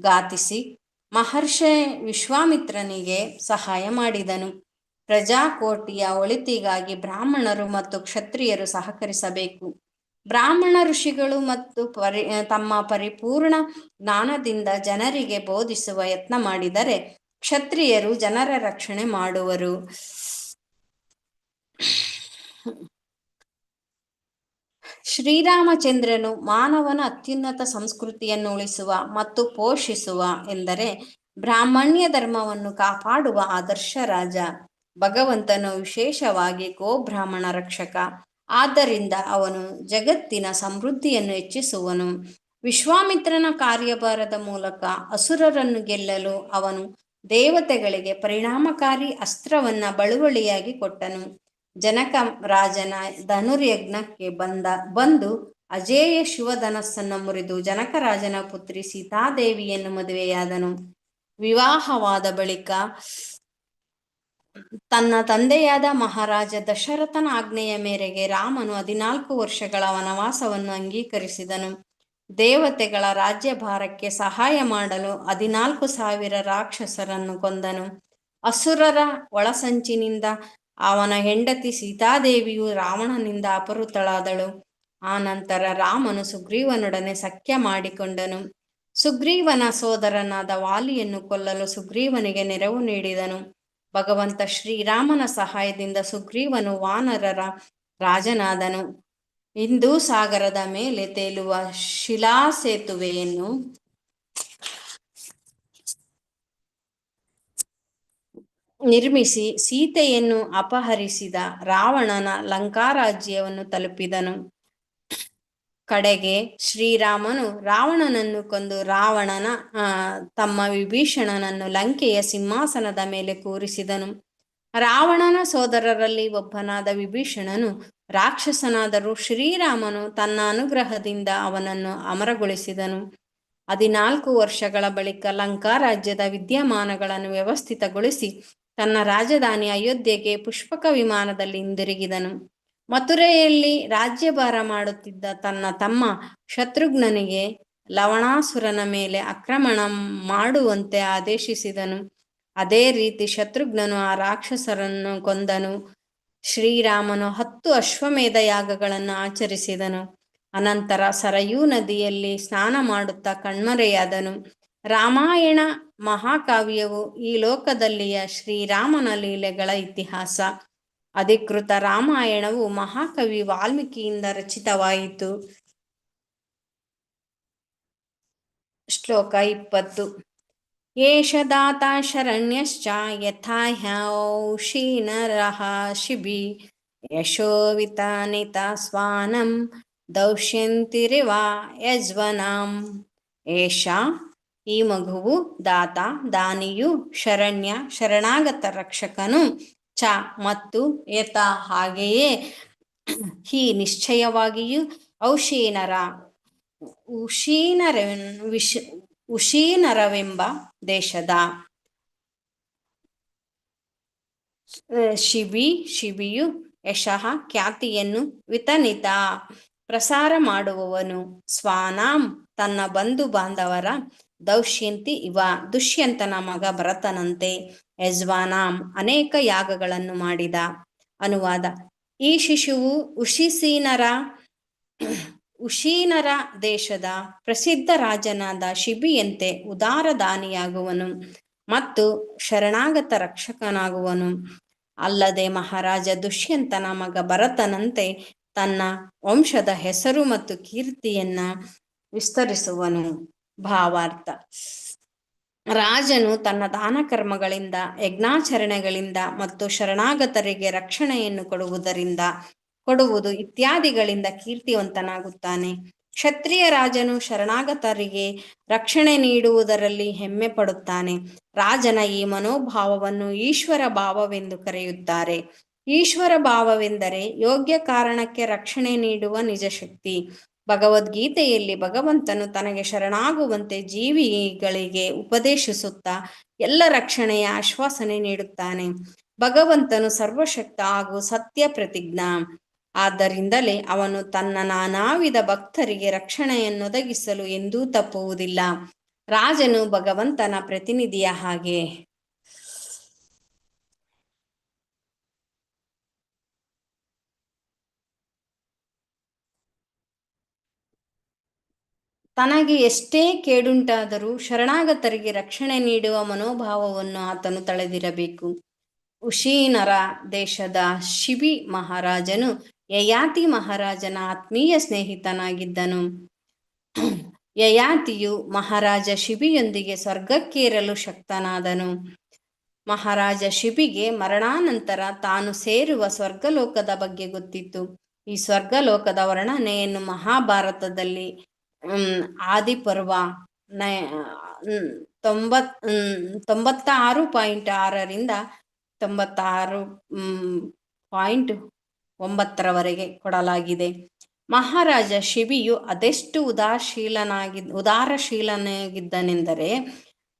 ಘಾತಿಸಿ ಮಹರ್ಷಿ ವಿಶ್ವಾಮಿತ್ರನಿಗೆ ಸಹಾಯ ಮಾಡಿದನು. ಪ್ರಜಾಕೋಟಿಯ ಒಳಿತಿಗಾಗಿ ಬ್ರಾಹ್ಮಣರು ಮತ್ತು ಕ್ಷತ್ರಿಯರು ಸಹಕರಿಸಬೇಕು. ಬ್ರಾಹ್ಮಣ ಋಷಿಗಳು ಮತ್ತು ತಮ್ಮ ಪರಿಪೂರ್ಣ ಜ್ಞಾನದಿಂದ ಜನರಿಗೆ ಬೋಧಿಸುವ ಯತ್ನ ಮಾಡಿದರೆ ಕ್ಷತ್ರಿಯರು ಜನರ ರಕ್ಷಣೆ ಮಾಡುವರು. ಶ್ರೀರಾಮಚಂದ್ರನು ಮಾನವನ ಅತ್ಯುನ್ನತ ಸಂಸ್ಕೃತಿಯನ್ನು ಉಳಿಸುವ ಮತ್ತು ಪೋಷಿಸುವ ಎಂದರೆ ಬ್ರಾಹ್ಮಣ್ಯ ಧರ್ಮವನ್ನು ಕಾಪಾಡುವ ಆದರ್ಶ ರಾಜ. ಭಗವಂತನು ವಿಶೇಷವಾಗಿ ಗೋಬ್ರಾಹ್ಮಣ ರಕ್ಷಕ. ಆದ್ದರಿಂದ ಅವನು ಜಗತ್ತಿನ ಸಮೃದ್ಧಿಯನ್ನು ಹೆಚ್ಚಿಸುವನು. ವಿಶ್ವಾಮಿತ್ರನ ಕಾರ್ಯಭಾರದ ಮೂಲಕ ಅಸುರರನ್ನು ಗೆಲ್ಲಲು ಅವನು ದೇವತೆಗಳಿಗೆ ಪರಿಣಾಮಕಾರಿ ಅಸ್ತ್ರವನ್ನ ಬಳುವಳಿಯಾಗಿ ಕೊಟ್ಟನು. ಜನಕ ರಾಜನ ಧನುರ್ಯಜ್ಞಕ್ಕೆ ಬಂದು ಅಜೇಯ ಶಿವಧನಸ್ಸನ್ನು ಮುರಿದು ಜನಕರಾಜನ ಪುತ್ರಿ ಸೀತಾದೇವಿಯನ್ನು ಮದುವೆಯಾದನು. ವಿವಾಹವಾದ ಬಳಿಕ ತನ್ನ ತಂದೆಯಾದ ಮಹಾರಾಜ ದಶರಥನ ಆಜ್ಞೆಯ ಮೇರೆಗೆ ರಾಮನು 14 ವರ್ಷಗಳ ವನವಾಸವನ್ನು ಅಂಗೀಕರಿಸಿದನು. ದೇವತೆಗಳ ರಾಜ್ಯಭಾರಕ್ಕೆ ಸಹಾಯ ಮಾಡಲು 14,000 ರಾಕ್ಷಸರನ್ನು ಕೊಂದನು. ಅಸುರರ ಒಳಸಂಚಿನಿಂದ ಅವನ ಹೆಂಡತಿ ಸೀತಾದೇವಿಯು ರಾವಣನಿಂದ ಅಪಹೃತಳಾದಳು. ಆ ನಂತರ ರಾಮನು ಸುಗ್ರೀವನೊಡನೆ ಸಖ್ಯ ಮಾಡಿಕೊಂಡನು. ಸುಗ್ರೀವನ ಸೋದರನಾದ ವಾಲಿಯನ್ನು ಕೊಲ್ಲಲು ಸುಗ್ರೀವನಿಗೆ ನೆರವು ನೀಡಿದನು. ಭಗವಂತ ಶ್ರೀರಾಮನ ಸಹಾಯದಿಂದ ಸುಗ್ರೀವನು ವಾನರರ ರಾಜನಾದನು. ಹಿಂದೂ ಸಾಗರದ ಮೇಲೆ ತೇಲುವ ಶಿಲಾಸೇತುವೆಯನ್ನು ನಿರ್ಮಿಸಿ ಸೀತೆಯನ್ನು ಅಪಹರಿಸಿದ ರಾವಣನ ಲಂಕಾರಾಜ್ಯವನ್ನು ತಲುಪಿದನು. ಕಡೆಗೆ ಶ್ರೀರಾಮನು ರಾವಣನನ್ನು ಕೊಂದು ರಾವಣನ ತಮ್ಮ ವಿಭೀಷಣನನ್ನು ಲಂಕೆಯ ಸಿಂಹಾಸನದ ಮೇಲೆ ಕೂರಿಸಿದನು. ರಾವಣನ ಸೋದರರಲ್ಲಿ ಒಬ್ಬನಾದ ವಿಭೀಷಣನು ರಾಕ್ಷಸನಾದರೂ ಶ್ರೀರಾಮನು ತನ್ನ ಅನುಗ್ರಹದಿಂದ ಅವನನ್ನು ಅಮರಗೊಳಿಸಿದನು. 14 ವರ್ಷಗಳ ಬಳಿಕ ಲಂಕಾ ರಾಜ್ಯದ ವಿದ್ಯಮಾನಗಳನ್ನು ವ್ಯವಸ್ಥಿತಗೊಳಿಸಿ ತನ್ನ ರಾಜಧಾನಿ ಅಯೋಧ್ಯೆಗೆ ಪುಷ್ಪಕ ವಿಮಾನದಲ್ಲಿ ಹಿಂದಿರುಗಿದನು. ಮಥುರೆಯಲ್ಲಿ ರಾಜ್ಯಭಾರ ಮಾಡುತ್ತಿದ್ದ ತನ್ನ ತಮ್ಮ ಶತ್ರುಘ್ನನಿಗೆ ಲವಣಾಸುರನ ಮೇಲೆ ಆಕ್ರಮಣ ಮಾಡುವಂತೆ ಆದೇಶಿಸಿದನು. ಅದೇ ರೀತಿ ಶತ್ರುಘ್ನನು ಆ ರಾಕ್ಷಸರನ್ನು ಕೊಂದನು. ಶ್ರೀರಾಮನು 10 ಅಶ್ವಮೇಧ ಯಾಗಗಳನ್ನು ಆಚರಿಸಿದನು. ಅನಂತರ ಸರಯೂ ನದಿಯಲ್ಲಿ ಸ್ನಾನ ಮಾಡುತ್ತಾ ಕಣ್ಮರೆಯಾದನು. ರಾಮಾಯಣ ಮಹಾಕಾವ್ಯವು ಈ ಲೋಕದಲ್ಲಿಯ ಶ್ರೀರಾಮನ ಲೀಲೆಗಳ ಇತಿಹಾಸ. ಅಧಿಕೃತ ರಾಮಾಯಣವು ಮಹಾಕವಿ ವಾಲ್ಮೀಕಿಯಿಂದ ರಚಿತವಾಯಿತು. ಶ್ಲೋಕ 20. ಏಷ ದಾತಾ ಶರಣ್ಯಶ್ಚ ಯಥಾ ಹ್ಯೌಷೀನರಃ ಶಿಬಿ ಯಶೋವಿತಾನಿತ ಸ್ವಾನಂ ದೌಶ್ಯಂತಿರಿವ ಯಜ್ವನಾಂ. ಏಷ ಈ ಮಗುವು, ದಾತ ದಾನಿಯು, ಶರಣ್ಯ ಶರಣಾಗತ ರಕ್ಷಕನು, ಚ ಮತ್ತು, ಯಥ ಹಾಗೆಯೇ, ಹಿ ನಿಶ್ಚಯವಾಗಿಯೂ, ಉಶೀನರವೆಂಬ ದೇಶದ ಶಿಬಿಯು ಯಶಃ ಖ್ಯಾತಿಯನ್ನು, ವಿತನಿತ ಪ್ರಸಾರ ಮಾಡುವವನು, ಸ್ವಾನಾಂ ತನ್ನ ಬಂಧು ಬಾಂಧವರ, ದೌಶ್ಯಂತಿ ಇವ ದುಷ್ಯಂತನ ಮಗ ಭರತನಂತೆ, ಯಜ್ವಾನಾಂ ಅನೇಕ ಯಾಗಗಳನ್ನು ಮಾಡಿದ. ಅನುವಾದ: ಈ ಶಿಶುವು ಉಶೀನರ ದೇಶದ ಪ್ರಸಿದ್ಧ ರಾಜನಾದ ಶಿಬಿಯಂತೆ ಉದಾರ ದಾನಿಯಾಗುವನು ಮತ್ತು ಶರಣಾಗತ ರಕ್ಷಕನಾಗುವನು. ಅಲ್ಲದೆ ಮಹಾರಾಜ ದುಷ್ಯಂತನ ಮಗ ಭರತನಂತೆ ತನ್ನ ವಂಶದ ಹೆಸರು ಮತ್ತು ಕೀರ್ತಿಯನ್ನ ವಿಸ್ತರಿಸುವನು. ಭಾವಾರ್ಥ: ರಾಜನು ತನ್ನ ದಾನ ಕರ್ಮಗಳಿಂದ, ಯಜ್ಞಾಚರಣೆಗಳಿಂದ ಮತ್ತು ಶರಣಾಗತರಿಗೆ ರಕ್ಷಣೆಯನ್ನು ಕೊಡುವುದು ಇತ್ಯಾದಿಗಳಿಂದ ಕೀರ್ತಿವಂತನಾಗುತ್ತಾನೆ. ಕ್ಷತ್ರಿಯ ರಾಜನು ಶರಣಾಗತರಿಗೆ ರಕ್ಷಣೆ ನೀಡುವುದರಲ್ಲಿ ಹೆಮ್ಮೆ ಪಡುತ್ತಾನೆ. ರಾಜನ ಈ ಮನೋಭಾವವನ್ನು ಈಶ್ವರ ಭಾವವೆಂದು ಕರೆಯುತ್ತಾರೆ. ಈಶ್ವರ ಭಾವವೆಂದರೆ ಯೋಗ್ಯ ಕಾರಣಕ್ಕೆ ರಕ್ಷಣೆ ನೀಡುವ ನಿಜಶಕ್ತಿ. ಭಗವದ್ಗೀತೆಯಲ್ಲಿ ಭಗವಂತನು ತನಗೆ ಶರಣಾಗುವಂತೆ ಜೀವಿಗಳಿಗೆ ಉಪದೇಶಿಸುತ್ತಾ ಎಲ್ಲ ರಕ್ಷಣೆಯ ಆಶ್ವಾಸನೆ ನೀಡುತ್ತಾನೆ. ಭಗವಂತನು ಸರ್ವಶಕ್ತ ಹಾಗೂ ಸತ್ಯ ಪ್ರತಿಜ್ಞ. ಆದ್ದರಿಂದಲೇ ಅವನು ತನ್ನ ನಾನಾ ವಿಧ ಭಕ್ತರಿಗೆ ರಕ್ಷಣೆಯನ್ನೊದಗಿಸಲು ಎಂದೂ ತಪ್ಪುವುದಿಲ್ಲ. ರಾಜನು ಭಗವಂತನ ಪ್ರತಿನಿಧಿಯ ಹಾಗೆ. ತನಗೆ ಎಷ್ಟೇ ಕೇಡುಂಟಾದರೂ ಶರಣಾಗತರಿಗೆ ರಕ್ಷಣೆ ನೀಡುವ ಮನೋಭಾವವನ್ನು ಆತನು ತಳೆದಿರಬೇಕು. ಉಶೀನರ ದೇಶದ ಶಿಬಿ ಮಹಾರಾಜನು ಯಯಾತಿ ಮಹಾರಾಜನ ಆತ್ಮೀಯ ಸ್ನೇಹಿತನಾಗಿದ್ದನು. ಯಯಾತಿಯು ಮಹಾರಾಜ ಶಿಬಿಯೊಂದಿಗೆ ಸ್ವರ್ಗಕ್ಕೇರಲು ಶಕ್ತನಾದನು. ಮಹಾರಾಜ ಶಿಬಿಗೆ ಮರಣಾನಂತರ ತಾನು ಸೇರುವ ಸ್ವರ್ಗಲೋಕದ ಬಗ್ಗೆ ಗೊತ್ತಿತ್ತು. ಈ ಸ್ವರ್ಗಲೋಕದ ವರ್ಣನೆಯನ್ನು ಮಹಾಭಾರತದಲ್ಲಿ ಆದಿಪರ್ವ 96.6ರಿಂದ 96.9 ಕೊಡಲಾಗಿದೆ. ಮಹಾರಾಜ ಶಿಬಿಯು ಅದೆಷ್ಟು ಉದಾರಶೀಲನಾಗಿದ್ದನೆಂದರೆ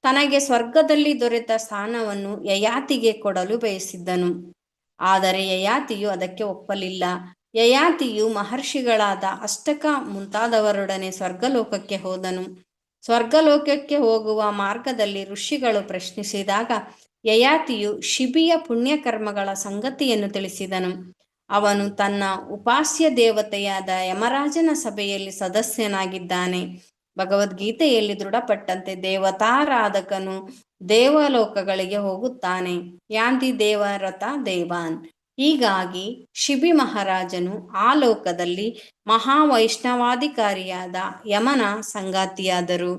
ತನಗೆ ಸ್ವರ್ಗದಲ್ಲಿ ದೊರೆತ ಸ್ಥಾನವನ್ನು ಯಯಾತಿಗೆ ಕೊಡಲು ಬಯಸಿದ್ದನು. ಆದರೆ ಯಯಾತಿಯು ಅದಕ್ಕೆ ಒಪ್ಪಲಿಲ್ಲ. ಯಯಾತಿಯು ಮಹರ್ಷಿಗಳಾದ ಅಷ್ಟಕ ಮುಂತಾದವರೊಡನೆ ಸ್ವರ್ಗಲೋಕಕ್ಕೆ ಹೋದನು. ಸ್ವರ್ಗಲೋಕಕ್ಕೆ ಹೋಗುವ ಮಾರ್ಗದಲ್ಲಿ ಋಷಿಗಳು ಪ್ರಶ್ನಿಸಿದಾಗ ಯಯಾತಿಯು ಶಿಬಿಯ ಪುಣ್ಯಕರ್ಮಗಳ ಸಂಗತಿಯನ್ನು ತಿಳಿಸಿದನು. ಅವನು ತನ್ನ ಉಪಾಸ್ಯ ದೇವತೆಯಾದ ಯಮರಾಜನ ಸಭೆಯಲ್ಲಿ ಸದಸ್ಯನಾಗಿದ್ದಾನೆ. ಭಗವದ್ಗೀತೆಯಲ್ಲಿ ದೃಢಪಟ್ಟಂತೆ ದೇವತಾರಾಧಕನು ದೇವಲೋಕಗಳಿಗೆ ಹೋಗುತ್ತಾನೆ. ಯಾಂತಿ ದೇವರಥ ದೇವಾನ್. ಹೀಗಾಗಿ ಶಿಬಿ ಮಹಾರಾಜನು ಆ ಲೋಕದಲ್ಲಿ ಮಹಾವೈಷ್ಣವಾಧಿಕಾರಿಯಾದ ಯಮನ ಸಂಗಾತಿಯಾದರು.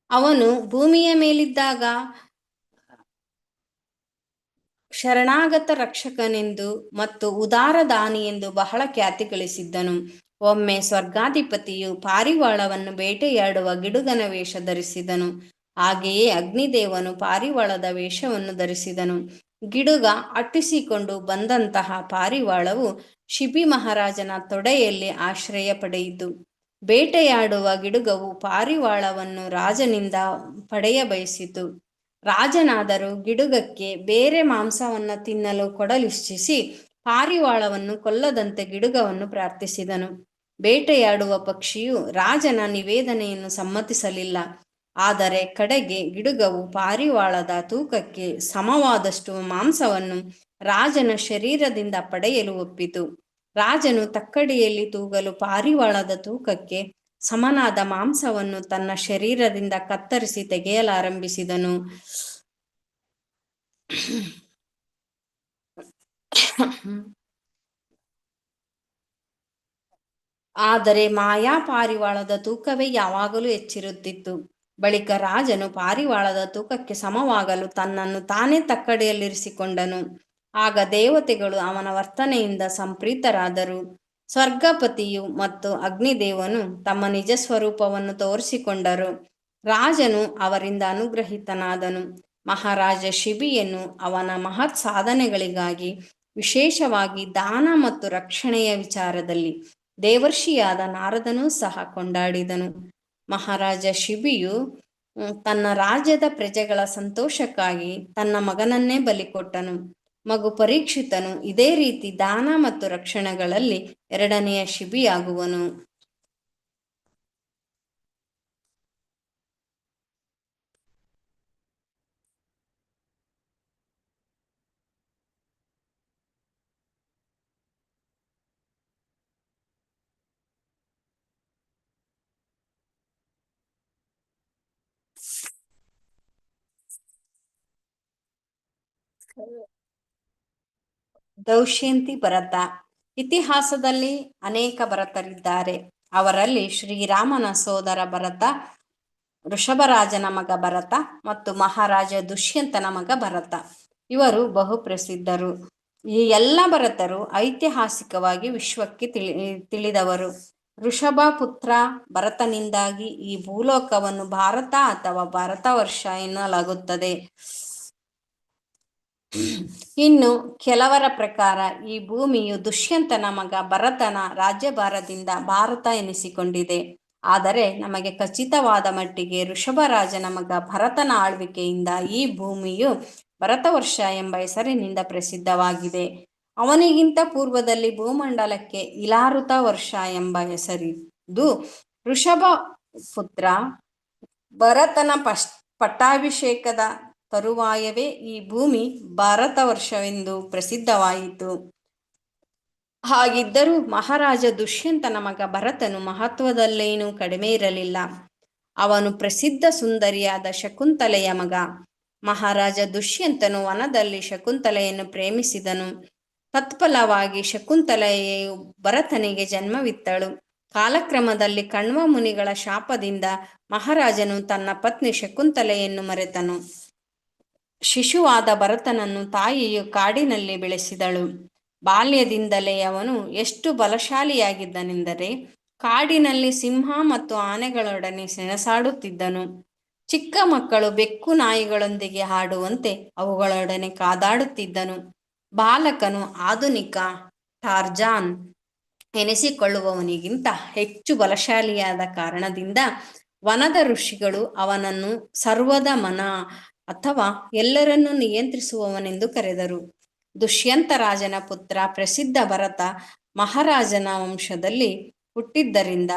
ಅವನು ಭೂಮಿಯ ಮೇಲಿದ್ದಾಗ ಶರಣಾಗತ ರಕ್ಷಕನೆಂದು ಮತ್ತು ಉದಾರ ದಾನಿಯೆಂದು ಬಹಳ ಖ್ಯಾತಿ ಗಳಿಸಿದ್ದನು. ಒಮ್ಮೆ ಸ್ವರ್ಗಾಧಿಪತಿಯು ಪಾರಿವಾಳವನ್ನು ಬೇಟೆಯಾಡುವ ಗಿಡುಗನ ವೇಷ ಧರಿಸಿದನು. ಹಾಗೆಯೇ ಅಗ್ನಿದೇವನು ಪಾರಿವಾಳದ ವೇಷವನ್ನು ಧರಿಸಿದನು. ಗಿಡುಗ ಅಟ್ಟಿಸಿಕೊಂಡು ಬಂದಂತಹ ಪಾರಿವಾಳವು ಶಿಬಿ ಮಹಾರಾಜನ ತೊಡೆಯಲ್ಲಿ ಆಶ್ರಯ ಪಡೆಯಿತು. ಬೇಟೆಯಾಡುವ ಗಿಡುಗವು ಪಾರಿವಾಳವನ್ನು ರಾಜನಿಂದ ಪಡೆಯ ಬಯಸಿತು. ರಾಜನಾದರೂ ಗಿಡುಗಕ್ಕೆ ಬೇರೆ ಮಾಂಸವನ್ನು ತಿನ್ನಲು ಕೊಡಲಿಚ್ಛಿಸಿ ಪಾರಿವಾಳವನ್ನು ಕೊಲ್ಲದಂತೆ ಗಿಡುಗವನ್ನು ಪ್ರಾರ್ಥಿಸಿದನು. ಬೇಟೆಯಾಡುವ ಪಕ್ಷಿಯು ರಾಜನ ನಿವೇದನೆಯನ್ನು ಸಮ್ಮತಿಸಲಿಲ್ಲ. ಆದರೆ ಕಡೆಗೆ ಗಿಡುಗವು ಪಾರಿವಾಳದ ತೂಕಕ್ಕೆ ಸಮವಾದಷ್ಟು ಮಾಂಸವನ್ನು ರಾಜನ ಶರೀರದಿಂದ ಪಡೆಯಲು ಒಪ್ಪಿತು. ರಾಜನು ತಕ್ಕಡಿಯಲ್ಲಿ ತೂಗಲು ಪಾರಿವಾಳದ ತೂಕಕ್ಕೆ ಸಮನಾದ ಮಾಂಸವನ್ನು ತನ್ನ ಶರೀರದಿಂದ ಕತ್ತರಿಸಿ ತೆಗೆಯಲಾರಂಭಿಸಿದನು. ಆದರೆ ಮಾಯಾ ಪಾರಿವಾಳದ ತೂಕವೇ ಯಾವಾಗಲೂ ಹೆಚ್ಚಿರುತ್ತಿತ್ತು. ಬಳಿಕ ರಾಜನು ಪಾರಿವಾಳದ ತೂಕಕ್ಕೆ ಸಮವಾಗಲು ತನ್ನನ್ನು ತಾನೇ ತಕ್ಕಡಿಯಲ್ಲಿರಿಸಿಕೊಂಡನು. ಆಗ ದೇವತೆಗಳು ಅವನ ವರ್ತನೆಯಿಂದ ಸಂಪ್ರೀತರಾದರು. ಸ್ವರ್ಗಪತಿಯು ಮತ್ತು ಅಗ್ನಿದೇವನು ತಮ್ಮ ನಿಜ ಸ್ವರೂಪವನ್ನು ತೋರಿಸಿಕೊಂಡರು. ರಾಜನು ಅವರಿಂದ ಅನುಗ್ರಹಿತನಾದನು. ಮಹಾರಾಜ ಶಿಬಿಯನ್ನು ಅವನ ಮಹತ್ ಸಾಧನೆಗಳಿಗಾಗಿ, ವಿಶೇಷವಾಗಿ ದಾನ ಮತ್ತು ರಕ್ಷಣೆಯ ವಿಚಾರದಲ್ಲಿ ದೇವರ್ಷಿಯಾದ ನಾರದನೂ ಸಹ ಕೊಂಡಾಡಿದನು. ಮಹಾರಾಜ ಶಿಬಿಯು ತನ್ನ ರಾಜ್ಯದ ಪ್ರಜೆಗಳ ಸಂತೋಷಕ್ಕಾಗಿ ತನ್ನ ಮಗನನ್ನೇ ಬಲಿಕೊಟ್ಟನು. ಮಗು ಪರೀಕ್ಷಿತನು ಇದೇ ರೀತಿ ದಾನ ಮತ್ತು ರಕ್ಷಣೆಗಳಲ್ಲಿ ಎರಡನೆಯ ಶಿಬಿಯಾಗುವನು. ದೌಶ್ಯಂತಿ ಭರತ. ಇತಿಹಾಸದಲ್ಲಿ ಅನೇಕ ಭರತರಿದ್ದಾರೆ. ಅವರಲ್ಲಿ ಶ್ರೀರಾಮನ ಸೋದರ ಭರತ, ವೃಷಭರಾಜನ ಮಗ ಭರತ ಮತ್ತು ಮಹಾರಾಜ ದುಷ್ಯಂತನ ಮಗ ಭರತ ಇವರು ಬಹು ಪ್ರಸಿದ್ಧರು. ಈ ಎಲ್ಲ ಭರತರು ಐತಿಹಾಸಿಕವಾಗಿ ವಿಶ್ವಕ್ಕೆ ತಿಳಿದವರು. ಋಷಭ ಪುತ್ರ ಭರತನಿಂದಾಗಿ ಈ ಭೂಲೋಕವನ್ನು ಭಾರತ ಅಥವಾ ಭಾರತವರ್ಷ ಎನ್ನಲಾಗುತ್ತದೆ. ಇನ್ನು ಕೆಲವರ ಪ್ರಕಾರ ಈ ಭೂಮಿಯು ದುಷ್ಯಂತನ ಮಗ ಭರತನ ರಾಜ್ಯಭಾರದಿಂದ ಭಾರತ ಎನಿಸಿಕೊಂಡಿದೆ. ಆದರೆ ನಮಗೆ ಖಚಿತವಾದ ಮಟ್ಟಿಗೆ ಋಷಭರಾಜನ ಮಗ ಭರತನ ಆಳ್ವಿಕೆಯಿಂದ ಈ ಭೂಮಿಯು ಭರತವರ್ಷ ಎಂಬ ಹೆಸರಿನಿಂದ ಪ್ರಸಿದ್ಧವಾಗಿದೆ. ಅವನಿಗಿಂತ ಪೂರ್ವದಲ್ಲಿ ಭೂಮಂಡಲಕ್ಕೆ ಇಲಾಋತ ವರ್ಷ ಎಂಬ ಹೆಸರಿದ್ದು, ಋಷಭ ಪುತ್ರ ಭರತನ ಪಟ್ಟಾಭಿಷೇಕದ ತರುವಾಯವೇ ಈ ಭೂಮಿ ಭಾರತವರ್ಷವೆಂದು ಪ್ರಸಿದ್ಧವಾಯಿತು. ಹಾಗಿದ್ದರೂ ಮಹಾರಾಜ ದುಷ್ಯಂತನ ಮಗ ಭರತನು ಮಹತ್ವದಲ್ಲೇನೂ ಕಡಿಮೆ ಇರಲಿಲ್ಲ. ಅವನು ಪ್ರಸಿದ್ಧ ಸುಂದರಿಯಾದ ಶಕುಂತಲೆಯ ಮಗ. ಮಹಾರಾಜ ದುಷ್ಯಂತನು ವನದಲ್ಲಿ ಶಕುಂತಲೆಯನ್ನು ಪ್ರೇಮಿಸಿದನು. ತತ್ಫಲವಾಗಿ ಶಕುಂತಲೆಯು ಭರತನಿಗೆ ಜನ್ಮವಿತ್ತಳು. ಕಾಲಕ್ರಮದಲ್ಲಿ ಕಣ್ವ ಮುನಿಗಳ ಶಾಪದಿಂದ ಮಹಾರಾಜನು ತನ್ನ ಪತ್ನಿ ಶಕುಂತಲೆಯನ್ನು ಮರೆತನು. ಶಿಶುವಾದ ಭರತನನ್ನು ತಾಯಿಯು ಕಾಡಿನಲ್ಲಿ ಬೆಳೆಸಿದಳು. ಬಾಲ್ಯದಿಂದಲೇ ಅವನು ಎಷ್ಟು ಬಲಶಾಲಿಯಾಗಿದ್ದನೆಂದರೆ ಕಾಡಿನಲ್ಲಿ ಸಿಂಹ ಮತ್ತು ಆನೆಗಳೊಡನೆ ಸೆಣಸಾಡುತ್ತಿದ್ದನು. ಚಿಕ್ಕ ಮಕ್ಕಳು ಬೆಕ್ಕು ನಾಯಿಗಳೊಂದಿಗೆ ಆಡುವಂತೆ ಅವುಗಳೊಡನೆ ಕಾದಾಡುತ್ತಿದ್ದನು. ಬಾಲಕನು ಆಧುನಿಕ ಟಾರ್ಜಾನ್ ಎನಿಸಿಕೊಳ್ಳುವವನಿಗಿಂತ ಹೆಚ್ಚು ಬಲಶಾಲಿಯಾದ ಕಾರಣದಿಂದ ವನದ ಋಷಿಗಳು ಅವನನ್ನು ಸರ್ವದ ಮನ ಅಥವಾ ಎಲ್ಲರನ್ನೂ ನಿಯಂತ್ರಿಸುವವನೆಂದು ಕರೆದರು. ದುಷ್ಯಂತ ರಾಜನ ಪುತ್ರ ಪ್ರಸಿದ್ಧ ಭರತ ಮಹಾರಾಜನ ವಂಶದಲ್ಲಿ ಹುಟ್ಟಿದ್ದರಿಂದ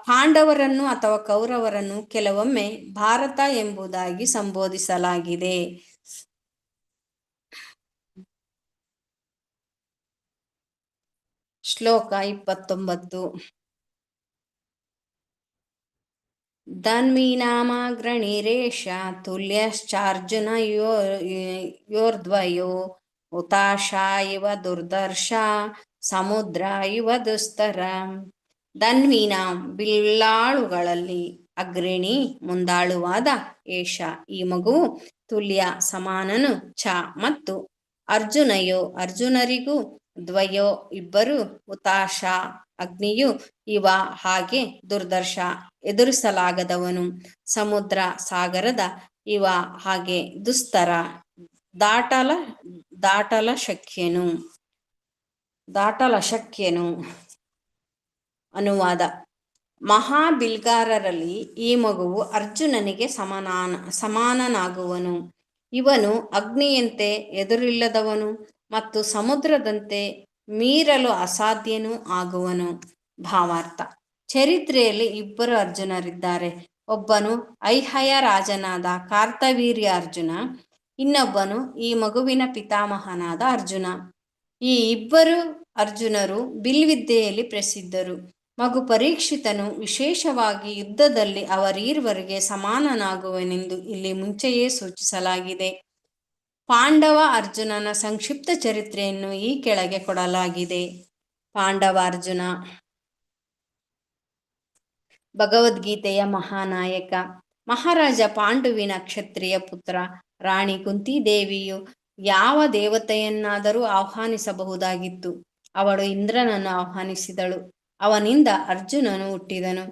ಪಾಂಡವರನ್ನು ಅಥವಾ ಕೌರವರನ್ನು ಕೆಲವೊಮ್ಮೆ ಭಾರತ ಎಂಬುದಾಗಿ ಸಂಬೋಧಿಸಲಾಗಿದೆ. ಶ್ಲೋಕ 29. ಧನ್ವೀನಾಮಾಗ್ರಣಿರೇಷ ತುಲ್ಯಶ್ಚಾರ್ಜುನ ಯೋರ್ದ್ವಯೋ ಹುತಾಶಾ ಇವ ದುರ್ದರ್ಶ ಸಮುದ್ರ ಇವ ದುಸ್ತರ. ಧನ್ವೀನಾಂ ಬಿಲ್ಲಾಳುಗಳಲ್ಲಿ ಅಗ್ರಣಿ ಮುಂದಾಳುವಾದ ಏಷ ಈ ಮಗುವು, ತುಲ್ಯ ಸಮಾನನು, ಚ ಮತ್ತು ಅರ್ಜುನಯೋ ಅರ್ಜುನರಿಗೂ, ದ್ವಯೋ ಇಬ್ಬರು, ಹುತಾಶ ಅಗ್ನಿಯು, ಇವ ಹಾಗೆ, ದುರ್ದರ್ಶ ಎದುರಿಸಲಾಗದವನು, ಸಮುದ್ರ ಸಾಗರದ, ಇವ ಹಾಗೆ, ದುಸ್ತರ ದಾಟಲಶಕ್ಯನು. ಅನುವಾದ: ಮಹಾಬಿಲ್ಗಾರರಲ್ಲಿ ಈ ಮಗುವು ಅರ್ಜುನನಿಗೆ ಸಮಾನನಾಗುವನು. ಇವನು ಅಗ್ನಿಯಂತೆ ಎದುರಿಲ್ಲದವನು ಮತ್ತು ಸಮುದ್ರದಂತೆ ಮೀರಲು ಅಸಾಧ್ಯನೂ ಆಗುವನು. ಭಾವಾರ್ಥ: ಚರಿತ್ರೆಯಲ್ಲಿ ಇಬ್ಬರು ಅರ್ಜುನರಿದ್ದಾರೆ. ಒಬ್ಬನು ಐಹಯ ರಾಜನಾದ ಕಾರ್ತವೀರ್ಯ ಅರ್ಜುನ, ಇನ್ನೊಬ್ಬನು ಈ ಮಗುವಿನ ಪಿತಾಮಹನಾದ ಅರ್ಜುನ. ಈ ಇಬ್ಬರು ಅರ್ಜುನರು ಬಿಲ್ವಿದ್ಯೆಯಲ್ಲಿ ಪ್ರಸಿದ್ಧರು. ಮಗು ಪರೀಕ್ಷಿತನು ವಿಶೇಷವಾಗಿ ಯುದ್ಧದಲ್ಲಿ ಅವರೀರ್ವರಿಗೆ ಸಮಾನನಾಗುವನೆಂದು ಇಲ್ಲಿ ಮುಂಚೆಯೇ ಸೂಚಿಸಲಾಗಿದೆ. ಪಾಂಡವ ಅರ್ಜುನನ ಸಂಕ್ಷಿಪ್ತ ಚರಿತ್ರೆಯನ್ನು ಈ ಕೆಳಗೆ ಕೊಡಲಾಗಿದೆ. ಪಾಂಡವ ಅರ್ಜುನ ಭಗವದ್ಗೀತೆಯ ಮಹಾನಾಯಕ. ಮಹಾರಾಜ ಪಾಂಡುವಿನ ಕ್ಷತ್ರಿಯ ಪುತ್ರ. ರಾಣಿ ಕುಂತಿದೇವಿಯು ಯಾವ ದೇವತೆಯನ್ನಾದರೂ ಆಹ್ವಾನಿಸಬಹುದಾಗಿತ್ತು. ಅವಳು ಇಂದ್ರನನ್ನು ಆಹ್ವಾನಿಸಿದಳು. ಅವನಿಂದ ಅರ್ಜುನನು ಹುಟ್ಟಿದನು.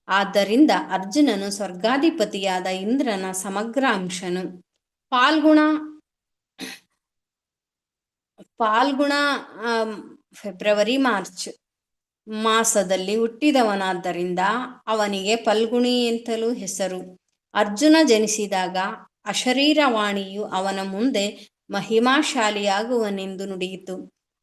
ಆದ್ದರಿಂದ ಅರ್ಜುನನು ಸ್ವರ್ಗಾಧಿಪತಿಯಾದ ಇಂದ್ರನ ಸಮಗ್ರ ಅಂಶನು. ಫಾಲ್ಗುಣ ಫೆಬ್ರವರಿ ಮಾರ್ಚ್ ಮಾಸದಲ್ಲಿ ಹುಟ್ಟಿದವನಾದ್ದರಿಂದ ಅವನಿಗೆ ಫಲ್ಗುಣಿ ಎಂತಲೂ ಹೆಸರು. ಅರ್ಜುನ ಜನಿಸಿದಾಗ ಅಶರೀರವಾಣಿಯು ಅವನ ಮುಂದೆ ಮಹಿಮಾಶಾಲಿಯಾಗುವನೆಂದು ನುಡಿಯಿತು.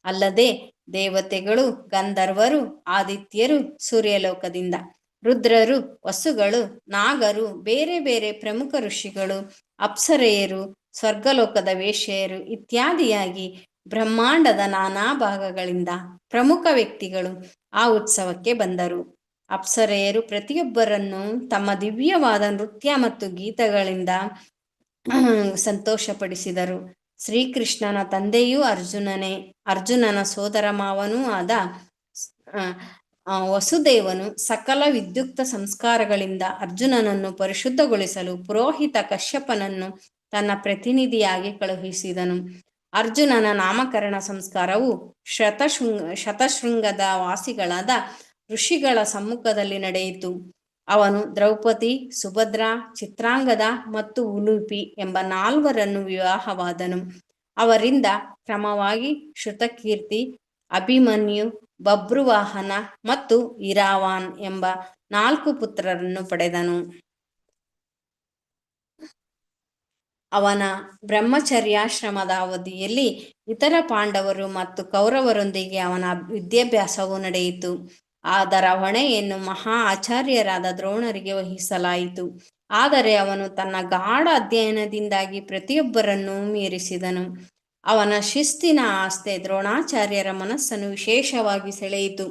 ಅಲ್ಲದೆ ದೇವತೆಗಳು, ಗಂಧರ್ವರು, ಆದಿತ್ಯರು, ಸೂರ್ಯಲೋಕದಿಂದ ರುದ್ರರು, ವಸುಗಳು, ನಾಗರು, ಬೇರೆ ಬೇರೆ ಪ್ರಮುಖ ಋಷಿಗಳು, ಅಪ್ಸರೆಯರು, ಸ್ವರ್ಗಲೋಕದ ವೇಶ್ಯೆಯರು ಇತ್ಯಾದಿಯಾಗಿ ಬ್ರಹ್ಮಾಂಡದ ನಾನಾ ಭಾಗಗಳಿಂದ ಪ್ರಮುಖ ವ್ಯಕ್ತಿಗಳು ಆ ಉತ್ಸವಕ್ಕೆ ಬಂದರು. ಅಪ್ಸರೆಯರು ಪ್ರತಿಯೊಬ್ಬರನ್ನು ತಮ್ಮ ದಿವ್ಯವಾದ ನೃತ್ಯ ಮತ್ತು ಗೀತಗಳಿಂದ ಸಂತೋಷಪಡಿಸಿದರು. ಶ್ರೀಕೃಷ್ಣನ ತಂದೆಯೂ ಅರ್ಜುನನೇ, ಅರ್ಜುನನ ಸೋದರ ಮಾವನೂ ಆದ ವಸುದೇವನು ಸಕಲ ವಿದ್ಯುಕ್ತ ಸಂಸ್ಕಾರಗಳಿಂದ ಅರ್ಜುನನನ್ನು ಪರಿಶುದ್ಧಗೊಳಿಸಲು ಪುರೋಹಿತ ಕಶ್ಯಪನನ್ನು ತನ್ನ ಪ್ರತಿನಿಧಿಯಾಗಿ ಕಳುಹಿಸಿದನು. ಅರ್ಜುನನ ನಾಮಕರಣ ಸಂಸ್ಕಾರವು ಶತಶೃಂಗದ ವಾಸಿಗಳಾದ ಋಷಿಗಳ ಸಮ್ಮುಖದಲ್ಲಿ ನಡೆಯಿತು. ಅವನು ದ್ರೌಪದಿ, ಸುಭದ್ರ, ಚಿತ್ರಾಂಗದ ಮತ್ತು ಉಲೂಪಿ ಎಂಬ 4 ವಿವಾಹವಾದನು. ಅವರಿಂದ ಕ್ರಮವಾಗಿ ಶ್ರುತಕೀರ್ತಿ, ಅಭಿಮನ್ಯು, ಬಭ್ರುವಾಹನ ಮತ್ತು ಇರಾವಾನ್ ಎಂಬ 4 ಪುತ್ರರನ್ನು ಪಡೆದನು. ಅವನ ಬ್ರಹ್ಮಚರ್ಯಾಶ್ರಮದ ಅವಧಿಯಲ್ಲಿ ಇತರ ಪಾಂಡವರು ಮತ್ತು ಕೌರವರೊಂದಿಗೆ ಅವನ ವಿದ್ಯಾಭ್ಯಾಸವು ನಡೆಯಿತು. ಅದರ ಹೊಣೆಯನ್ನು ಮಹಾ ಆಚಾರ್ಯರಾದ ದ್ರೋಣರಿಗೆ ವಹಿಸಲಾಯಿತು. ಆದರೆ ಅವನು ತನ್ನ ಗಾಢ ಅಧ್ಯಯನದಿಂದಾಗಿ ಪ್ರತಿಯೊಬ್ಬರನ್ನೂ ಮೀರಿಸಿದನು. ಅವನ ಶಿಸ್ತಿನ ಆಸ್ಥೆ ದ್ರೋಣಾಚಾರ್ಯರ ಮನಸ್ಸನ್ನು ವಿಶೇಷವಾಗಿ ಸೆಳೆಯಿತು.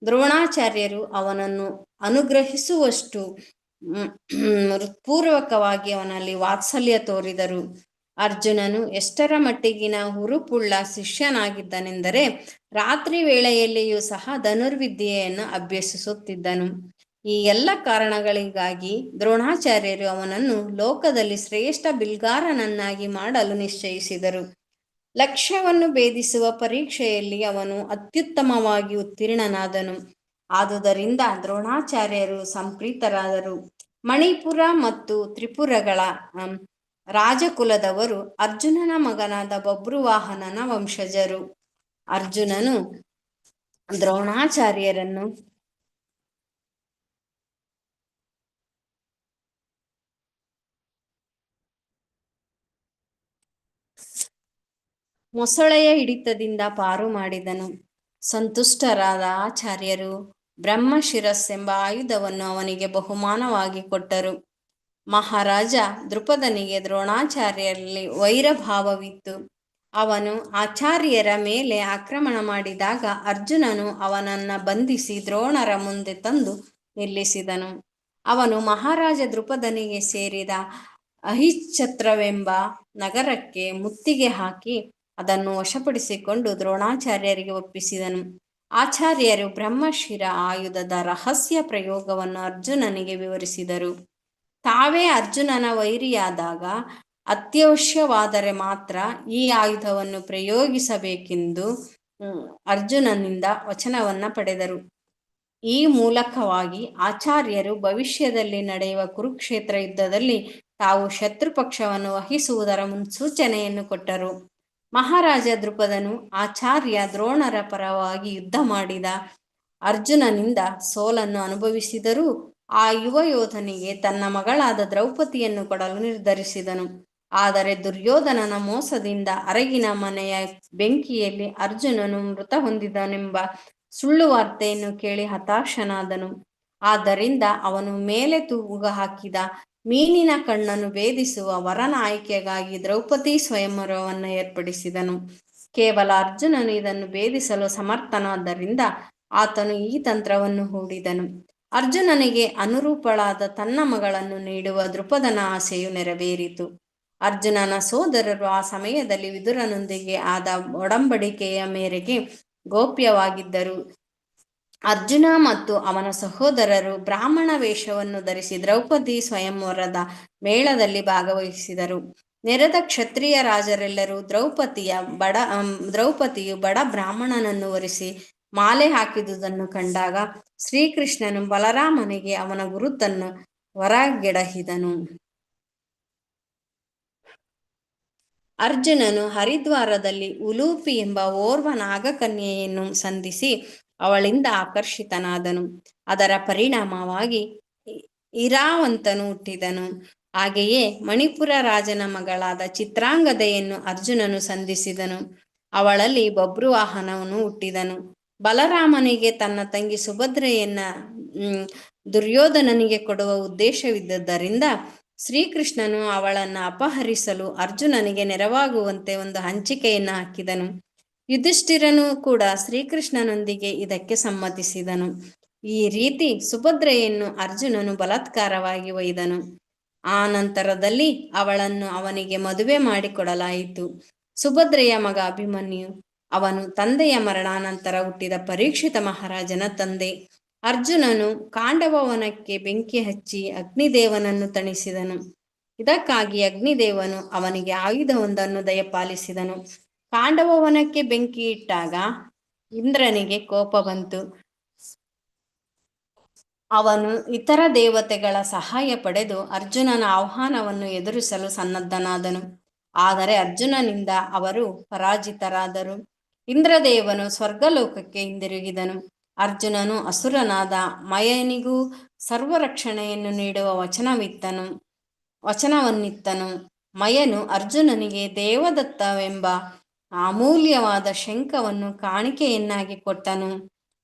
ದ್ರೋಣಾಚಾರ್ಯರು ಅವನನ್ನು ಅನುಗ್ರಹಿಸುವಷ್ಟು ಹೃತ್ಪೂರ್ವಕವಾಗಿ ಅವನಲ್ಲಿ ವಾತ್ಸಲ್ಯ ತೋರಿದರು. ಅರ್ಜುನನು ಎಷ್ಟರ ಮಟ್ಟಿಗಿನ ಹುರುಪುಳ್ಳ ಶಿಷ್ಯನಾಗಿದ್ದನೆಂದರೆ ರಾತ್ರಿ ವೇಳೆಯಲ್ಲಿಯೂ ಸಹ ಧನುರ್ವಿದ್ಯೆಯನ್ನು ಅಭ್ಯಸಿಸುತ್ತಿದ್ದನು. ಈ ಎಲ್ಲ ಕಾರಣಗಳಿಗಾಗಿ ದ್ರೋಣಾಚಾರ್ಯರು ಅವನನ್ನು ಲೋಕದಲ್ಲಿ ಶ್ರೇಷ್ಠ ಬಿಲ್ಗಾರನನ್ನಾಗಿ ಮಾಡಲು ನಿಶ್ಚಯಿಸಿದರು. ಲಕ್ಷ್ಯವನ್ನು ಭೇದಿಸುವ ಪರೀಕ್ಷೆಯಲ್ಲಿ ಅವನು ಅತ್ಯುತ್ತಮವಾಗಿ ಉತ್ತೀರ್ಣನಾದನು. ಆದುದರಿಂದ ದ್ರೋಣಾಚಾರ್ಯರು ಸಂಪ್ರೀತರಾದರು. ಮಣಿಪುರ ಮತ್ತು ತ್ರಿಪುರಗಳ ರಾಜಕುಲದವರು ಅರ್ಜುನನ ಮಗನಾದ ಬಭ್ರುವಾಹನನ ವಂಶಜರು. ಅರ್ಜುನನು ದ್ರೋಣಾಚಾರ್ಯರನ್ನು ಮೊಸಳೆಯ ಹಿಡಿತದಿಂದ ಪಾರು ಮಾಡಿದನು. ಸಂತುಷ್ಟರಾದ ಆಚಾರ್ಯರು ಬ್ರಹ್ಮಶಿರಸ್ ಎಂಬ ಆಯುಧವನ್ನು ಅವನಿಗೆ ಬಹುಮಾನವಾಗಿ ಕೊಟ್ಟರು. ಮಹಾರಾಜ ದೃಪದನಿಗೆ ದ್ರೋಣಾಚಾರ್ಯರಲ್ಲಿ ವೈರಭಾವವಿತ್ತು. ಅವನು ಆಚಾರ್ಯರ ಮೇಲೆ ಆಕ್ರಮಣ ಮಾಡಿದಾಗ ಅರ್ಜುನನು ಅವನನ್ನು ಬಂಧಿಸಿ ದ್ರೋಣರ ಮುಂದೆ ತಂದು ನಿಲ್ಲಿಸಿದನು. ಅವನು ಮಹಾರಾಜ ದೃಪದನಿಗೆ ಸೇರಿದ ಅಹಿಚ್ಛತ್ರವೆಂಬ ನಗರಕ್ಕೆ ಮುತ್ತಿಗೆ ಹಾಕಿ ಅದನ್ನು ವಶಪಡಿಸಿಕೊಂಡು ದ್ರೋಣಾಚಾರ್ಯರಿಗೆ ಒಪ್ಪಿಸಿದನು. ಆಚಾರ್ಯರು ಬ್ರಹ್ಮಶಿರ ಆಯುಧದ ರಹಸ್ಯ ಪ್ರಯೋಗವನ್ನು ಅರ್ಜುನನಿಗೆ ವಿವರಿಸಿದರು. ತಾವೇ ಅರ್ಜುನನ ವೈರಿಯಾದಾಗ ಅತ್ಯವಶ್ಯವಾದರೆ ಮಾತ್ರ ಈ ಆಯುಧವನ್ನು ಪ್ರಯೋಗಿಸಬೇಕೆಂದು ಅರ್ಜುನನಿಂದ ವಚನವನ್ನು ಪಡೆದರು. ಈ ಮೂಲಕವಾಗಿ ಆಚಾರ್ಯರು ಭವಿಷ್ಯದಲ್ಲಿ ನಡೆಯುವ ಕುರುಕ್ಷೇತ್ರ ಯುದ್ಧದಲ್ಲಿ ತಾವು ಶತ್ರುಪಕ್ಷವನ್ನು ವಹಿಸುವುದರ ಮುನ್ಸೂಚನೆಯನ್ನು ಕೊಟ್ಟರು. ಮಹಾರಾಜ ದೃಪದನು ಆಚಾರ್ಯ ದ್ರೋಣರ ಪರವಾಗಿ ಯುದ್ಧ ಮಾಡಿದ ಅರ್ಜುನನಿಂದ ಸೋಲನ್ನು ಅನುಭವಿಸಿದರೂ ಆ ಯುವ ಯೋಧನಿಗೆ ತನ್ನ ಮಗಳಾದ ದ್ರೌಪದಿಯನ್ನು ಕೊಡಲು ನಿರ್ಧರಿಸಿದನು. ಆದರೆ ದುರ್ಯೋಧನನ ಮೋಸದಿಂದ ಅರಗಿನ ಮನೆಯ ಬೆಂಕಿಯಲ್ಲಿ ಅರ್ಜುನನು ಮೃತ ಹೊಂದಿದನೆಂಬ ಸುಳ್ಳು ವಾರ್ತೆಯನ್ನು ಕೇಳಿ ಹತಾಶನಾದನು. ಆದ್ದರಿಂದ ಅವನು ಮೇಲೆ ತೂಗು ಹಾಕಿದ ಮೀನಿನ ಕಣ್ಣನ್ನು ಭೇದಿಸುವ ವರನ ಆಯ್ಕೆಗಾಗಿ ದ್ರೌಪದಿ ಸ್ವಯಂವರವನ್ನು ಏರ್ಪಡಿಸಿದನು. ಕೇವಲ ಅರ್ಜುನನು ಇದನ್ನು ಭೇದಿಸಲು ಸಮರ್ಥನಾದ್ದರಿಂದ ಆತನು ಈ ತಂತ್ರವನ್ನು ಹೂಡಿದನು. ಅರ್ಜುನನಿಗೆ ಅನುರೂಪಳಾದ ತನ್ನ ಮಗಳನ್ನು ನೀಡುವ ದೃಪದನ ಆಸೆಯು ನೆರವೇರಿತು. ಅರ್ಜುನನ ಸೋದರರು ಆ ಸಮಯದಲ್ಲಿ ವಿದುರನೊಂದಿಗೆ ಆದ ಒಡಂಬಡಿಕೆಯ ಮೇರೆಗೆ ಗೋಪ್ಯವಾಗಿದ್ದರು. ಅರ್ಜುನ ಮತ್ತು ಅವನ ಸಹೋದರರು ಬ್ರಾಹ್ಮಣ ವೇಷವನ್ನು ಧರಿಸಿ ದ್ರೌಪದಿ ಸ್ವಯಂವರದ ಮೇಳದಲ್ಲಿ ಭಾಗವಹಿಸಿದರು. ನೆರೆದ ಕ್ಷತ್ರಿಯ ರಾಜರೆಲ್ಲರೂ ದ್ರೌಪದಿಯು ಬಡ ಬ್ರಾಹ್ಮಣನನ್ನು ವರಿಸಿ ಮಾಲೆ ಹಾಕಿದುದನ್ನು ಕಂಡಾಗ ಶ್ರೀಕೃಷ್ಣನು ಬಲರಾಮನಿಗೆ ಅವನ ಗುರುತನ್ನು ಹೊರಗೆಡಹಿದನು. ಅರ್ಜುನನು ಹರಿದ್ವಾರದಲ್ಲಿ ಉಲೂಪಿ ಎಂಬ ಓರ್ವ ನಾಗಕನ್ಯೆಯನ್ನು ಸಂಧಿಸಿ ಅವಳಿಂದ ಆಕರ್ಷಿತನಾದನು. ಅದರ ಪರಿಣಾಮವಾಗಿ ಇರಾವಂತನು ಹುಟ್ಟಿದನು. ಹಾಗೆಯೇ ಮಣಿಪುರ ರಾಜನ ಮಗಳಾದ ಚಿತ್ರಾಂಗದೆಯನ್ನು ಅರ್ಜುನನು ಸಂಧಿಸಿದನು. ಅವಳಲ್ಲಿ ಬಭ್ರುವಾಹನನು ಹುಟ್ಟಿದನು. ಬಲರಾಮನಿಗೆ ತನ್ನ ತಂಗಿ ಸುಭದ್ರೆಯನ್ನ ದುರ್ಯೋಧನನಿಗೆ ಕೊಡುವ ಉದ್ದೇಶವಿದ್ದುದರಿಂದ ಶ್ರೀಕೃಷ್ಣನು ಅವಳನ್ನು ಅಪಹರಿಸಲು ಅರ್ಜುನನಿಗೆ ನೆರವಾಗುವಂತೆ ಒಂದು ಹಂಚಿಕೆಯನ್ನು ಹಾಕಿದನು. ಯುಧಿಷ್ಠಿರನು ಕೂಡ ಶ್ರೀಕೃಷ್ಣನೊಂದಿಗೆ ಇದಕ್ಕೆ ಸಮ್ಮತಿಸಿದನು. ಈ ರೀತಿ ಸುಭದ್ರೆಯನ್ನು ಅರ್ಜುನನು ಬಲಾತ್ಕಾರವಾಗಿ ಒಯ್ದನು. ಆ ನಂತರದಲ್ಲಿ ಅವಳನ್ನು ಅವನಿಗೆ ಮದುವೆ ಮಾಡಿಕೊಡಲಾಯಿತು. ಸುಭದ್ರೆಯ ಮಗ ಅಭಿಮನ್ಯು. ಅವನು ತಂದೆಯ ಮರಣಾನಂತರ ಹುಟ್ಟಿದ ಪರೀಕ್ಷಿತ ಮಹಾರಾಜನ ತಂದೆ. ಅರ್ಜುನನು ಕಾಂಡವವನಕ್ಕೆ ಬೆಂಕಿ ಹಚ್ಚಿ ಅಗ್ನಿದೇವನನ್ನು ತಣಿಸಿದನು. ಇದಕ್ಕಾಗಿ ಅಗ್ನಿದೇವನು ಅವನಿಗೆ ಆಯುಧವೊಂದನ್ನು ದಯಪಾಲಿಸಿದನು. ಕಾಂಡವವನಕ್ಕೆ ಬೆಂಕಿ ಇಟ್ಟಾಗ ಇಂದ್ರನಿಗೆ ಕೋಪ ಬಂತು. ಅವನು ಇತರ ದೇವತೆಗಳ ಸಹಾಯ ಪಡೆದು ಅರ್ಜುನನ ಆಹ್ವಾನವನ್ನು ಎದುರಿಸಲು ಸನ್ನದ್ಧನಾದನು. ಆದರೆ ಅರ್ಜುನನಿಂದ ಅವರು ಪರಾಜಿತರಾದರು. ಇಂದ್ರದೇವನು ಸ್ವರ್ಗಲೋಕಕ್ಕೆ ಹಿಂದಿರುಗಿದನು. ಅರ್ಜುನನು ಅಸುರನಾದ ಮಯನಿಗೂ ಸರ್ವರಕ್ಷಣೆಯನ್ನು ನೀಡುವ ವಚನವನ್ನಿತ್ತನು. ಮಯನು ಅರ್ಜುನನಿಗೆ ದೇವದತ್ತವೆಂಬ ಅಮೂಲ್ಯವಾದ ಶಂಖವನ್ನು ಕಾಣಿಕೆಯನ್ನಾಗಿ ಕೊಟ್ಟನು.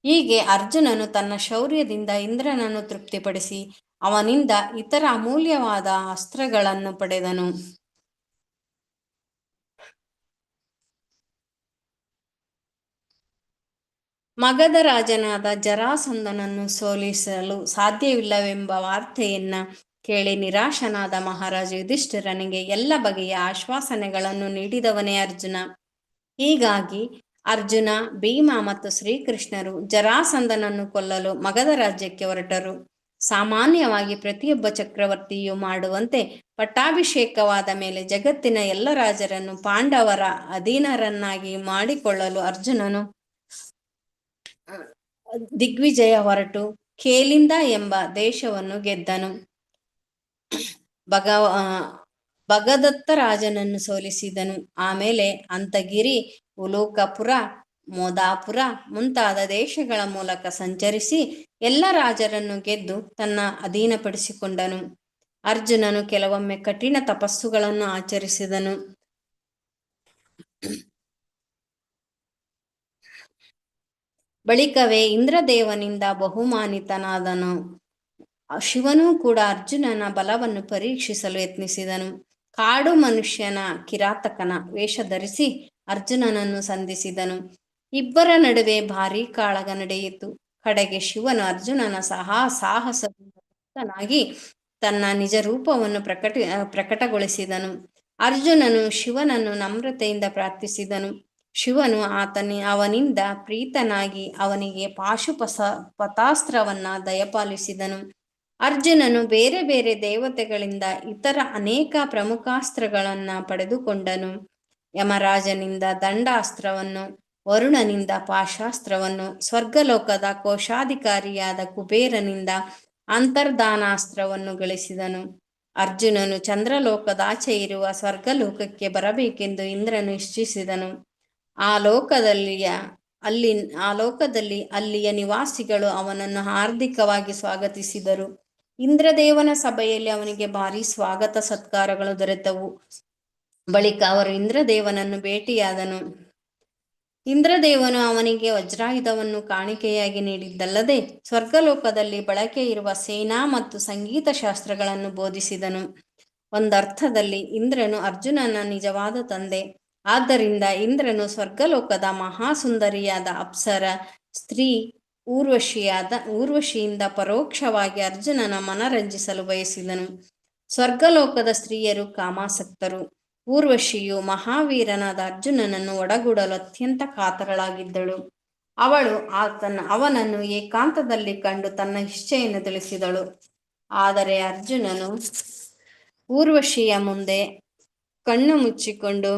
ಹೀಗೆ ಅರ್ಜುನನು ತನ್ನ ಶೌರ್ಯದಿಂದ ಇಂದ್ರನನ್ನು ತೃಪ್ತಿಪಡಿಸಿ ಅವನಿಂದ ಇತರ ಅಮೂಲ್ಯವಾದ ಅಸ್ತ್ರಗಳನ್ನು ಪಡೆದನು. ಮಗಧ ರಾಜನಾದ ಜರಾಸಂಧನನ್ನು ಸೋಲಿಸಲು ಸಾಧ್ಯವಿಲ್ಲವೆಂಬ ವಾರ್ತೆಯನ್ನ ಕೇಳಿ ನಿರಾಶನಾದ ಮಹಾರಾಜ ಯುಧಿಷ್ಠಿರನಿಗೆ ಎಲ್ಲ ಬಗೆಯ ಆಶ್ವಾಸನೆಗಳನ್ನು ನೀಡಿದವನೇ ಅರ್ಜುನ. ಹೀಗಾಗಿ ಅರ್ಜುನ, ಭೀಮ ಮತ್ತು ಶ್ರೀಕೃಷ್ಣರು ಜರಾಸಂಧನನ್ನು ಕೊಲ್ಲಲು ಮಗಧ ರಾಜ್ಯಕ್ಕೆ ಹೊರಟರು. ಸಾಮಾನ್ಯವಾಗಿ ಪ್ರತಿಯೊಬ್ಬ ಚಕ್ರವರ್ತಿಯು ಮಾಡುವಂತೆ ಪಟ್ಟಾಭಿಷೇಕವಾದ ಮೇಲೆ ಜಗತ್ತಿನ ಎಲ್ಲ ರಾಜರನ್ನು ಪಾಂಡವರ ಅಧೀನರನ್ನಾಗಿ ಮಾಡಿಕೊಳ್ಳಲು ಅರ್ಜುನನು ದಿಗ್ವಿಜಯ ಹೊರಟು ಕೇಲಿಂದ ಎಂಬ ದೇಶವನ್ನು ಗೆದ್ದನು. ಭಗದತ್ತ ರಾಜನನ್ನು ಸೋಲಿಸಿದನು. ಆಮೇಲೆ ಅಂತಗಿರಿ, ಉಲೂಕಪುರ, ಮೋದಾಪುರ ಮುಂತಾದ ದೇಶಗಳ ಮೂಲಕ ಸಂಚರಿಸಿ ಎಲ್ಲ ರಾಜರನ್ನು ಗೆದ್ದು ತನ್ನ ಅಧೀನಪಡಿಸಿಕೊಂಡನು. ಅರ್ಜುನನು ಕೆಲವೊಮ್ಮೆ ಕಠಿಣ ತಪಸ್ಸುಗಳನ್ನು ಆಚರಿಸಿದನು. ಬಳಿಕವೇ ಇಂದ್ರದೇವನಿಂದ ಬಹುಮಾನಿತನಾದನು. ಶಿವನೂ ಕೂಡ ಅರ್ಜುನನ ಬಲವನ್ನು ಪರೀಕ್ಷಿಸಲು ಯತ್ನಿಸಿದನು. ಕಾಡು ಮನುಷ್ಯನ ಕಿರಾತಕನ ವೇಷ ಧರಿಸಿ ಅರ್ಜುನನನ್ನು ಸಂಧಿಸಿದನು. ಇಬ್ಬರ ನಡುವೆ ಭಾರೀ ಕಾಳಗ ನಡೆಯಿತು. ಕಡೆಗೆ ಶಿವನು ಅರ್ಜುನನ ಸಾಹಸನಾಗಿ ತನ್ನ ನಿಜ ರೂಪವನ್ನು ಪ್ರಕಟಗೊಳಿಸಿದನು. ಅರ್ಜುನನು ಶಿವನನ್ನು ನಮ್ರತೆಯಿಂದ ಪ್ರಾರ್ಥಿಸಿದನು. ಶಿವನು ಅವನಿಂದ ಪ್ರೀತನಾಗಿ ಅವನಿಗೆ ಪಾಶುಪತಾಸ್ತ್ರವನ್ನ ದಯಪಾಲಿಸಿದನು. ಅರ್ಜುನನು ಬೇರೆ ಬೇರೆ ದೇವತೆಗಳಿಂದ ಇತರ ಅನೇಕ ಪ್ರಮುಖಾಸ್ತ್ರಗಳನ್ನ ಪಡೆದುಕೊಂಡನು. ಯಮರಾಜನಿಂದ ದಂಡಾಸ್ತ್ರವನ್ನು, ವರುಣನಿಂದ ಪಾಶಾಸ್ತ್ರವನ್ನು, ಸ್ವರ್ಗಲೋಕದ ಕೋಶಾಧಿಕಾರಿಯಾದ ಕುಬೇರನಿಂದ ಅಂತರ್ಧಾನಾಸ್ತ್ರವನ್ನು ಗಳಿಸಿದನು. ಅರ್ಜುನನು ಚಂದ್ರಲೋಕದಾಚೆ ಇರುವ ಸ್ವರ್ಗಲೋಕಕ್ಕೆ ಬರಬೇಕೆಂದು ಇಂದ್ರನು ಇಚ್ಛಿಸಿದನು. ಆ ಲೋಕದಲ್ಲಿ ಅಲ್ಲಿಯ ನಿವಾಸಿಗಳು ಅವನನ್ನು ಹಾರ್ದಿಕವಾಗಿ ಸ್ವಾಗತಿಸಿದರು. ಇಂದ್ರದೇವನ ಸಭೆಯಲ್ಲಿ ಅವನಿಗೆ ಭಾರೀ ಸ್ವಾಗತ ಸತ್ಕಾರಗಳು ದೊರೆತವು. ಬಳಿಕ ಅವರು ಇಂದ್ರದೇವನನ್ನು ಭೇಟಿಯಾದನು. ಇಂದ್ರದೇವನು ಅವನಿಗೆ ವಜ್ರಾಯುಧವನ್ನು ಕಾಣಿಕೆಯಾಗಿ ನೀಡಿದ್ದಲ್ಲದೆ ಸ್ವರ್ಗಲೋಕದಲ್ಲಿ ಬಳಕೆ ಇರುವ ಸೇನಾ ಮತ್ತು ಸಂಗೀತ ಶಾಸ್ತ್ರಗಳನ್ನು ಬೋಧಿಸಿದನು. ಒಂದರ್ಥದಲ್ಲಿ ಇಂದ್ರನು ಅರ್ಜುನನ ನಿಜವಾದ ತಂದೆ. ಆದ್ದರಿಂದ ಇಂದ್ರನು ಸ್ವರ್ಗಲೋಕದ ಮಹಾಸುಂದರಿಯಾದ ಅಪ್ಸರ ಸ್ತ್ರೀ ಊರ್ವಶಿಯಿಂದ ಪರೋಕ್ಷವಾಗಿ ಅರ್ಜುನನ ಮನರಂಜಿಸಲು ಬಯಸಿದನು. ಸ್ವರ್ಗಲೋಕದ ಸ್ತ್ರೀಯರು ಕಾಮಾಸಕ್ತರು. ಊರ್ವಶಿಯು ಮಹಾವೀರನಾದ ಅರ್ಜುನನನ್ನು ಒಡಗೂಡಲು ಅತ್ಯಂತ ಕಾತರಳಾಗಿದ್ದಳು. ಅವಳು ಅವನನ್ನು ಏಕಾಂತದಲ್ಲಿ ಕಂಡು ತನ್ನ ಇಚ್ಛೆಯನ್ನು ತಿಳಿಸಿದಳು. ಆದರೆ ಅರ್ಜುನನು ಊರ್ವಶಿಯ ಮುಂದೆ ಕಣ್ಣು ಮುಚ್ಚಿಕೊಂಡು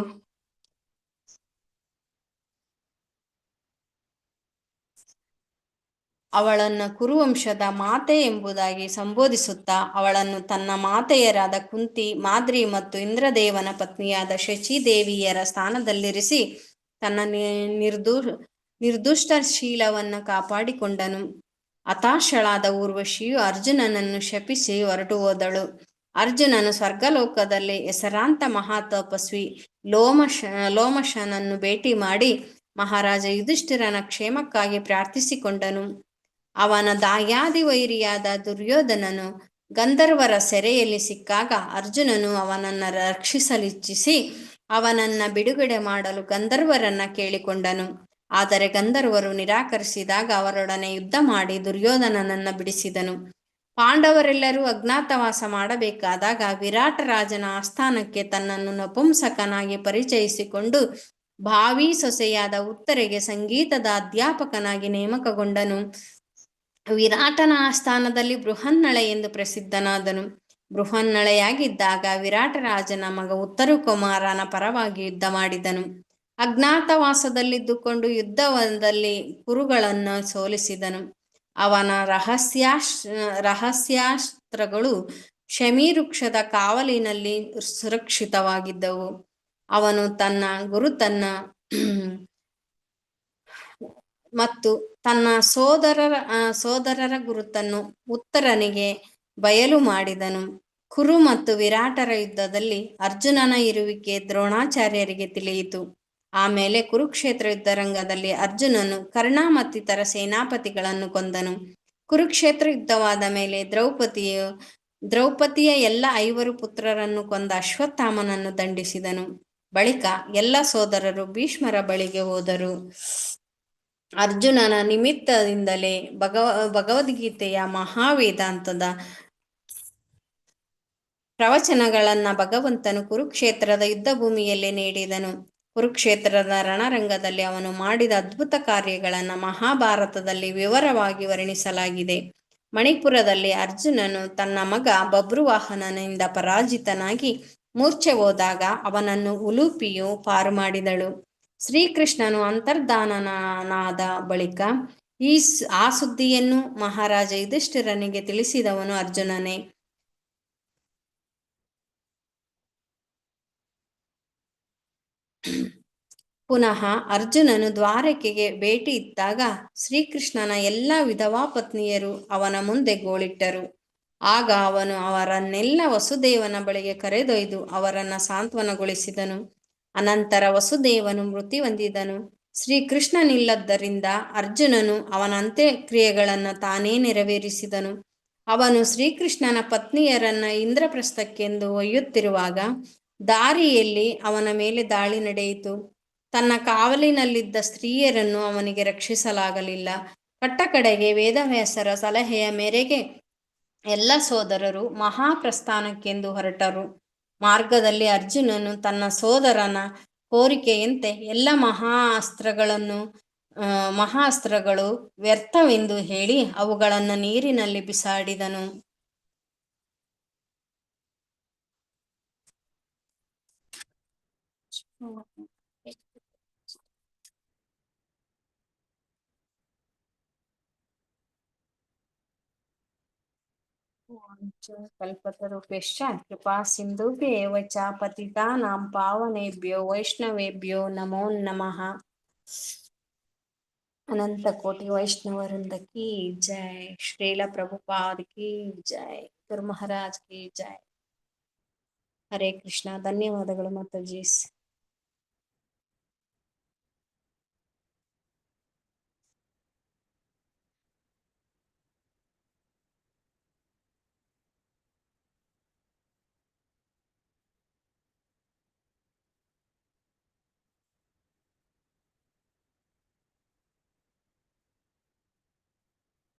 ಅವಳನ್ನು ಕುರುವಂಶದ ಮಾತೆ ಎಂಬುದಾಗಿ ಸಂಬೋಧಿಸುತ್ತಾ ಅವಳನ್ನು ತನ್ನ ಮಾತೆಯರಾದ ಕುಂತಿ, ಮಾದ್ರಿ ಮತ್ತು ಇಂದ್ರದೇವನ ಪತ್ನಿಯಾದ ಶಚೀದೇವಿಯರ ಸ್ಥಾನದಲ್ಲಿರಿಸಿ ತನ್ನ ನಿರ್ದುಷ್ಟ ಶೀಲವನ್ನು ಕಾಪಾಡಿಕೊಂಡನು. ಹತಾಶಳಾದ ಊರ್ವಶಿಯು ಅರ್ಜುನನನ್ನು ಶಪಿಸಿ ಹೊರಟು ಹೋದಳು. ಅರ್ಜುನನು ಸ್ವರ್ಗಲೋಕದಲ್ಲಿ ಹೆಸರಾಂತ ಮಹಾತಪಸ್ವಿ ಲೋಮಶನನ್ನು ಭೇಟಿ ಮಾಡಿ ಮಹಾರಾಜ ಯುಧಿಷ್ಠಿರನ ಕ್ಷೇಮಕ್ಕಾಗಿ ಪ್ರಾರ್ಥಿಸಿಕೊಂಡನು. ಅವನ ದಾಯಾದಿ ವೈರಿಯಾದ ದುರ್ಯೋಧನನು ಗಂಧರ್ವರ ಸೆರೆಯಲ್ಲಿ ಸಿಕ್ಕಾಗ ಅರ್ಜುನನು ಅವನನ್ನು ರಕ್ಷಿಸಲಿಚ್ಛಿಸಿ ಅವನನ್ನ ಬಿಡುಗಡೆ ಮಾಡಲು ಗಂಧರ್ವರನ್ನ ಕೇಳಿಕೊಂಡನು. ಆದರೆ ಗಂಧರ್ವರು ನಿರಾಕರಿಸಿದಾಗ ಅವರೊಡನೆ ಯುದ್ಧ ಮಾಡಿ ದುರ್ಯೋಧನನನ್ನು ಬಿಡಿಸಿದನು. ಪಾಂಡವರೆಲ್ಲರೂ ಅಜ್ಞಾತವಾಸ ಮಾಡಬೇಕಾದಾಗ ವಿರಾಟ ರಾಜನ ಆಸ್ಥಾನಕ್ಕೆ ತನ್ನನ್ನು ನಪುಂಸಕನಾಗಿ ಪರಿಚಯಿಸಿಕೊಂಡು ಭಾವಿ ಸೊಸೆಯಾದ ಉತ್ತರೆಗೆ ಸಂಗೀತದ ಅಧ್ಯಾಪಕನಾಗಿ ನೇಮಕಗೊಂಡನು. ವಿರಾಟನ ಆಸ್ಥಾನದಲ್ಲಿ ಬೃಹನ್ನಳೆ ಎಂದು ಪ್ರಸಿದ್ಧನಾದನು. ಬೃಹನ್ನಳೆಯಾಗಿದ್ದಾಗ ವಿರಾಟ ರಾಜನ ಮಗ ಉತ್ತರ ಕುಮಾರನ ಪರವಾಗಿ ಯುದ್ಧ ಮಾಡಿದನು. ಅಜ್ಞಾತವಾಸದಲ್ಲಿದ್ದುಕೊಂಡು ಯುದ್ಧದಲ್ಲಿ ಕುರುಗಳನ್ನು ಸೋಲಿಸಿದನು. ಅವನ ರಹಸ್ಯಾಸ್ತ್ರಗಳು ಶಮೀವೃಕ್ಷದ ಕಾವಲಿನಲ್ಲಿ ಸುರಕ್ಷಿತವಾಗಿದ್ದವು. ಅವನು ತನ್ನ ಗುರುತನ್ನು ಮತ್ತು ತನ್ನ ಸೋದರರ ಗುರುತನ್ನು ಉತ್ತರನಿಗೆ ಬಯಲು ಮಾಡಿದನು. ಕುರು ಮತ್ತು ವಿರಾಟರ ಯುದ್ಧದಲ್ಲಿ ಅರ್ಜುನನ ಇರುವಿಕೆ ದ್ರೋಣಾಚಾರ್ಯರಿಗೆ ತಿಳಿಯಿತು. ಆಮೇಲೆ ಕುರುಕ್ಷೇತ್ರ ಯುದ್ಧರಂಗದಲ್ಲಿ ಅರ್ಜುನನು ಕರ್ಣ ಮತ್ತಿತರ ಸೇನಾಪತಿಗಳನ್ನು ಕೊಂದನು. ಕುರುಕ್ಷೇತ್ರ ಯುದ್ಧವಾದ ಮೇಲೆ ದ್ರೌಪದಿಯ ಎಲ್ಲ 5 ಪುತ್ರರನ್ನು ಕೊಂದ ಅಶ್ವತ್ಥಾಮನನ್ನು ದಂಡಿಸಿದನು. ಬಳಿಕ ಎಲ್ಲ ಸೋದರರು ಭೀಷ್ಮರ ಬಳಿಗೆ ಹೋದರು. ಅರ್ಜುನನ ನಿಮಿತ್ತದಿಂದಲೇ ಭಗವದ್ಗೀತೆಯ ಮಹಾವೇದಾಂತದ ಪ್ರವಚನಗಳನ್ನು ಭಗವಂತನು ಕುರುಕ್ಷೇತ್ರದ ಯುದ್ಧಭೂಮಿಯಲ್ಲಿ ನೀಡಿದನು. ಕುರುಕ್ಷೇತ್ರದ ರಣರಂಗದಲ್ಲಿ ಅವನು ಮಾಡಿದ ಅದ್ಭುತ ಕಾರ್ಯಗಳನ್ನು ಮಹಾಭಾರತದಲ್ಲಿ ವಿವರವಾಗಿ ವರ್ಣಿಸಲಾಗಿದೆ. ಮಣಿಪುರದಲ್ಲಿ ಅರ್ಜುನನು ತನ್ನ ಮಗ ಬಭ್ರುವಾಹನನಿಂದ ಪರಾಜಿತನಾಗಿ ಮೂರ್ಛೆ ಹೋದಾಗ ಅವನನ್ನು ಉಲೂಪಿಯು ಪಾರು ಮಾಡಿದಳು. ಶ್ರೀಕೃಷ್ಣನು ಅಂತರ್ಧಾನನಾದ ಬಳಿಕ ಆ ಸುದ್ದಿಯನ್ನು ಮಹಾರಾಜ ಯುಧಿಷ್ಠಿರನಿಗೆ ತಿಳಿಸಿದವನು ಅರ್ಜುನನೇ. ಪುನಃ ಅರ್ಜುನನು ದ್ವಾರಕೆಗೆ ಭೇಟಿ ಇದ್ದಾಗ ಶ್ರೀಕೃಷ್ಣನ ಎಲ್ಲ ವಿಧವಾ ಪತ್ನಿಯರು ಅವನ ಮುಂದೆ ಗೋಳಿಟ್ಟರು. ಆಗ ಅವನು ಅವರನ್ನೆಲ್ಲ ವಸುದೇವನ ಬಳಿಗೆ ಕರೆದೊಯ್ದು ಅವರನ್ನು ಸಾಂತ್ವನಗೊಳಿಸಿದನು. ಅನಂತರ ವಸುದೇವನು ಮೃತಿ ಹೊಂದಿದನು. ಶ್ರೀಕೃಷ್ಣನಿಲ್ಲದ್ದರಿಂದ ಅರ್ಜುನನು ಅವನ ಅಂತ್ಯಕ್ರಿಯೆಗಳನ್ನು ತಾನೇ ನೆರವೇರಿಸಿದನು. ಅವನು ಶ್ರೀಕೃಷ್ಣನ ಪತ್ನಿಯರನ್ನು ಇಂದ್ರಪ್ರಸ್ಥಕ್ಕೆಂದು ಒಯ್ಯುತ್ತಿರುವಾಗ ದಾರಿಯಲ್ಲಿ ಅವನ ಮೇಲೆ ದಾಳಿ ನಡೆಯಿತು. ತನ್ನ ಕಾವಲಿನಲ್ಲಿದ್ದ ಸ್ತ್ರೀಯರನ್ನು ಅವನಿಗೆ ರಕ್ಷಿಸಲಾಗಲಿಲ್ಲ. ಕಟ್ಟಕಡೆಗೆ ವೇದವ್ಯಾಸರ ಸಲಹೆಯ ಮೇರೆಗೆ ಎಲ್ಲ ಸೋದರರು ಮಹಾಪ್ರಸ್ಥಾನಕ್ಕೆಂದು ಹೊರಟರು. ಮಾರ್ಗದಲ್ಲಿ ಅರ್ಜುನನು ತನ್ನ ಸೋದರನ ಕೋರಿಕೆಯಂತೆ ಎಲ್ಲ ಮಹಾಸ್ತ್ರಗಳು ವ್ಯರ್ಥವೆಂದು ಹೇಳಿ ಅವುಗಳನ್ನು ನೀರಿನಲ್ಲಿ ಬಿಸಾಡಿದನು. ಕಲ್ಪತರುಭ್ಯಶ್ಚ ಕೃಪಾ ಸಿಂಧುಭ್ಯೇವ ಚ ಪತಿತಾನಾಂ ಪಾವನೇಭ್ಯೋ ವೈಷ್ಣವೇಭ್ಯೋ ನಮೋ ನಮಃ. ಅನಂತ ಕೋಟಿ ವೈಷ್ಣವರಿಂದ ಕಿ ಜೈ. ಶ್ರೀಲ ಪ್ರಭುಪಾದ್ ಕಿ ಜೈ. ಗುರು ಮಹಾರಾಜ್ ಕಿ ಜೈ. ಹರೇ ಕೃಷ್ಣ. ಧನ್ಯವಾದಗಳು ಮಾತಾಜೀಸ್.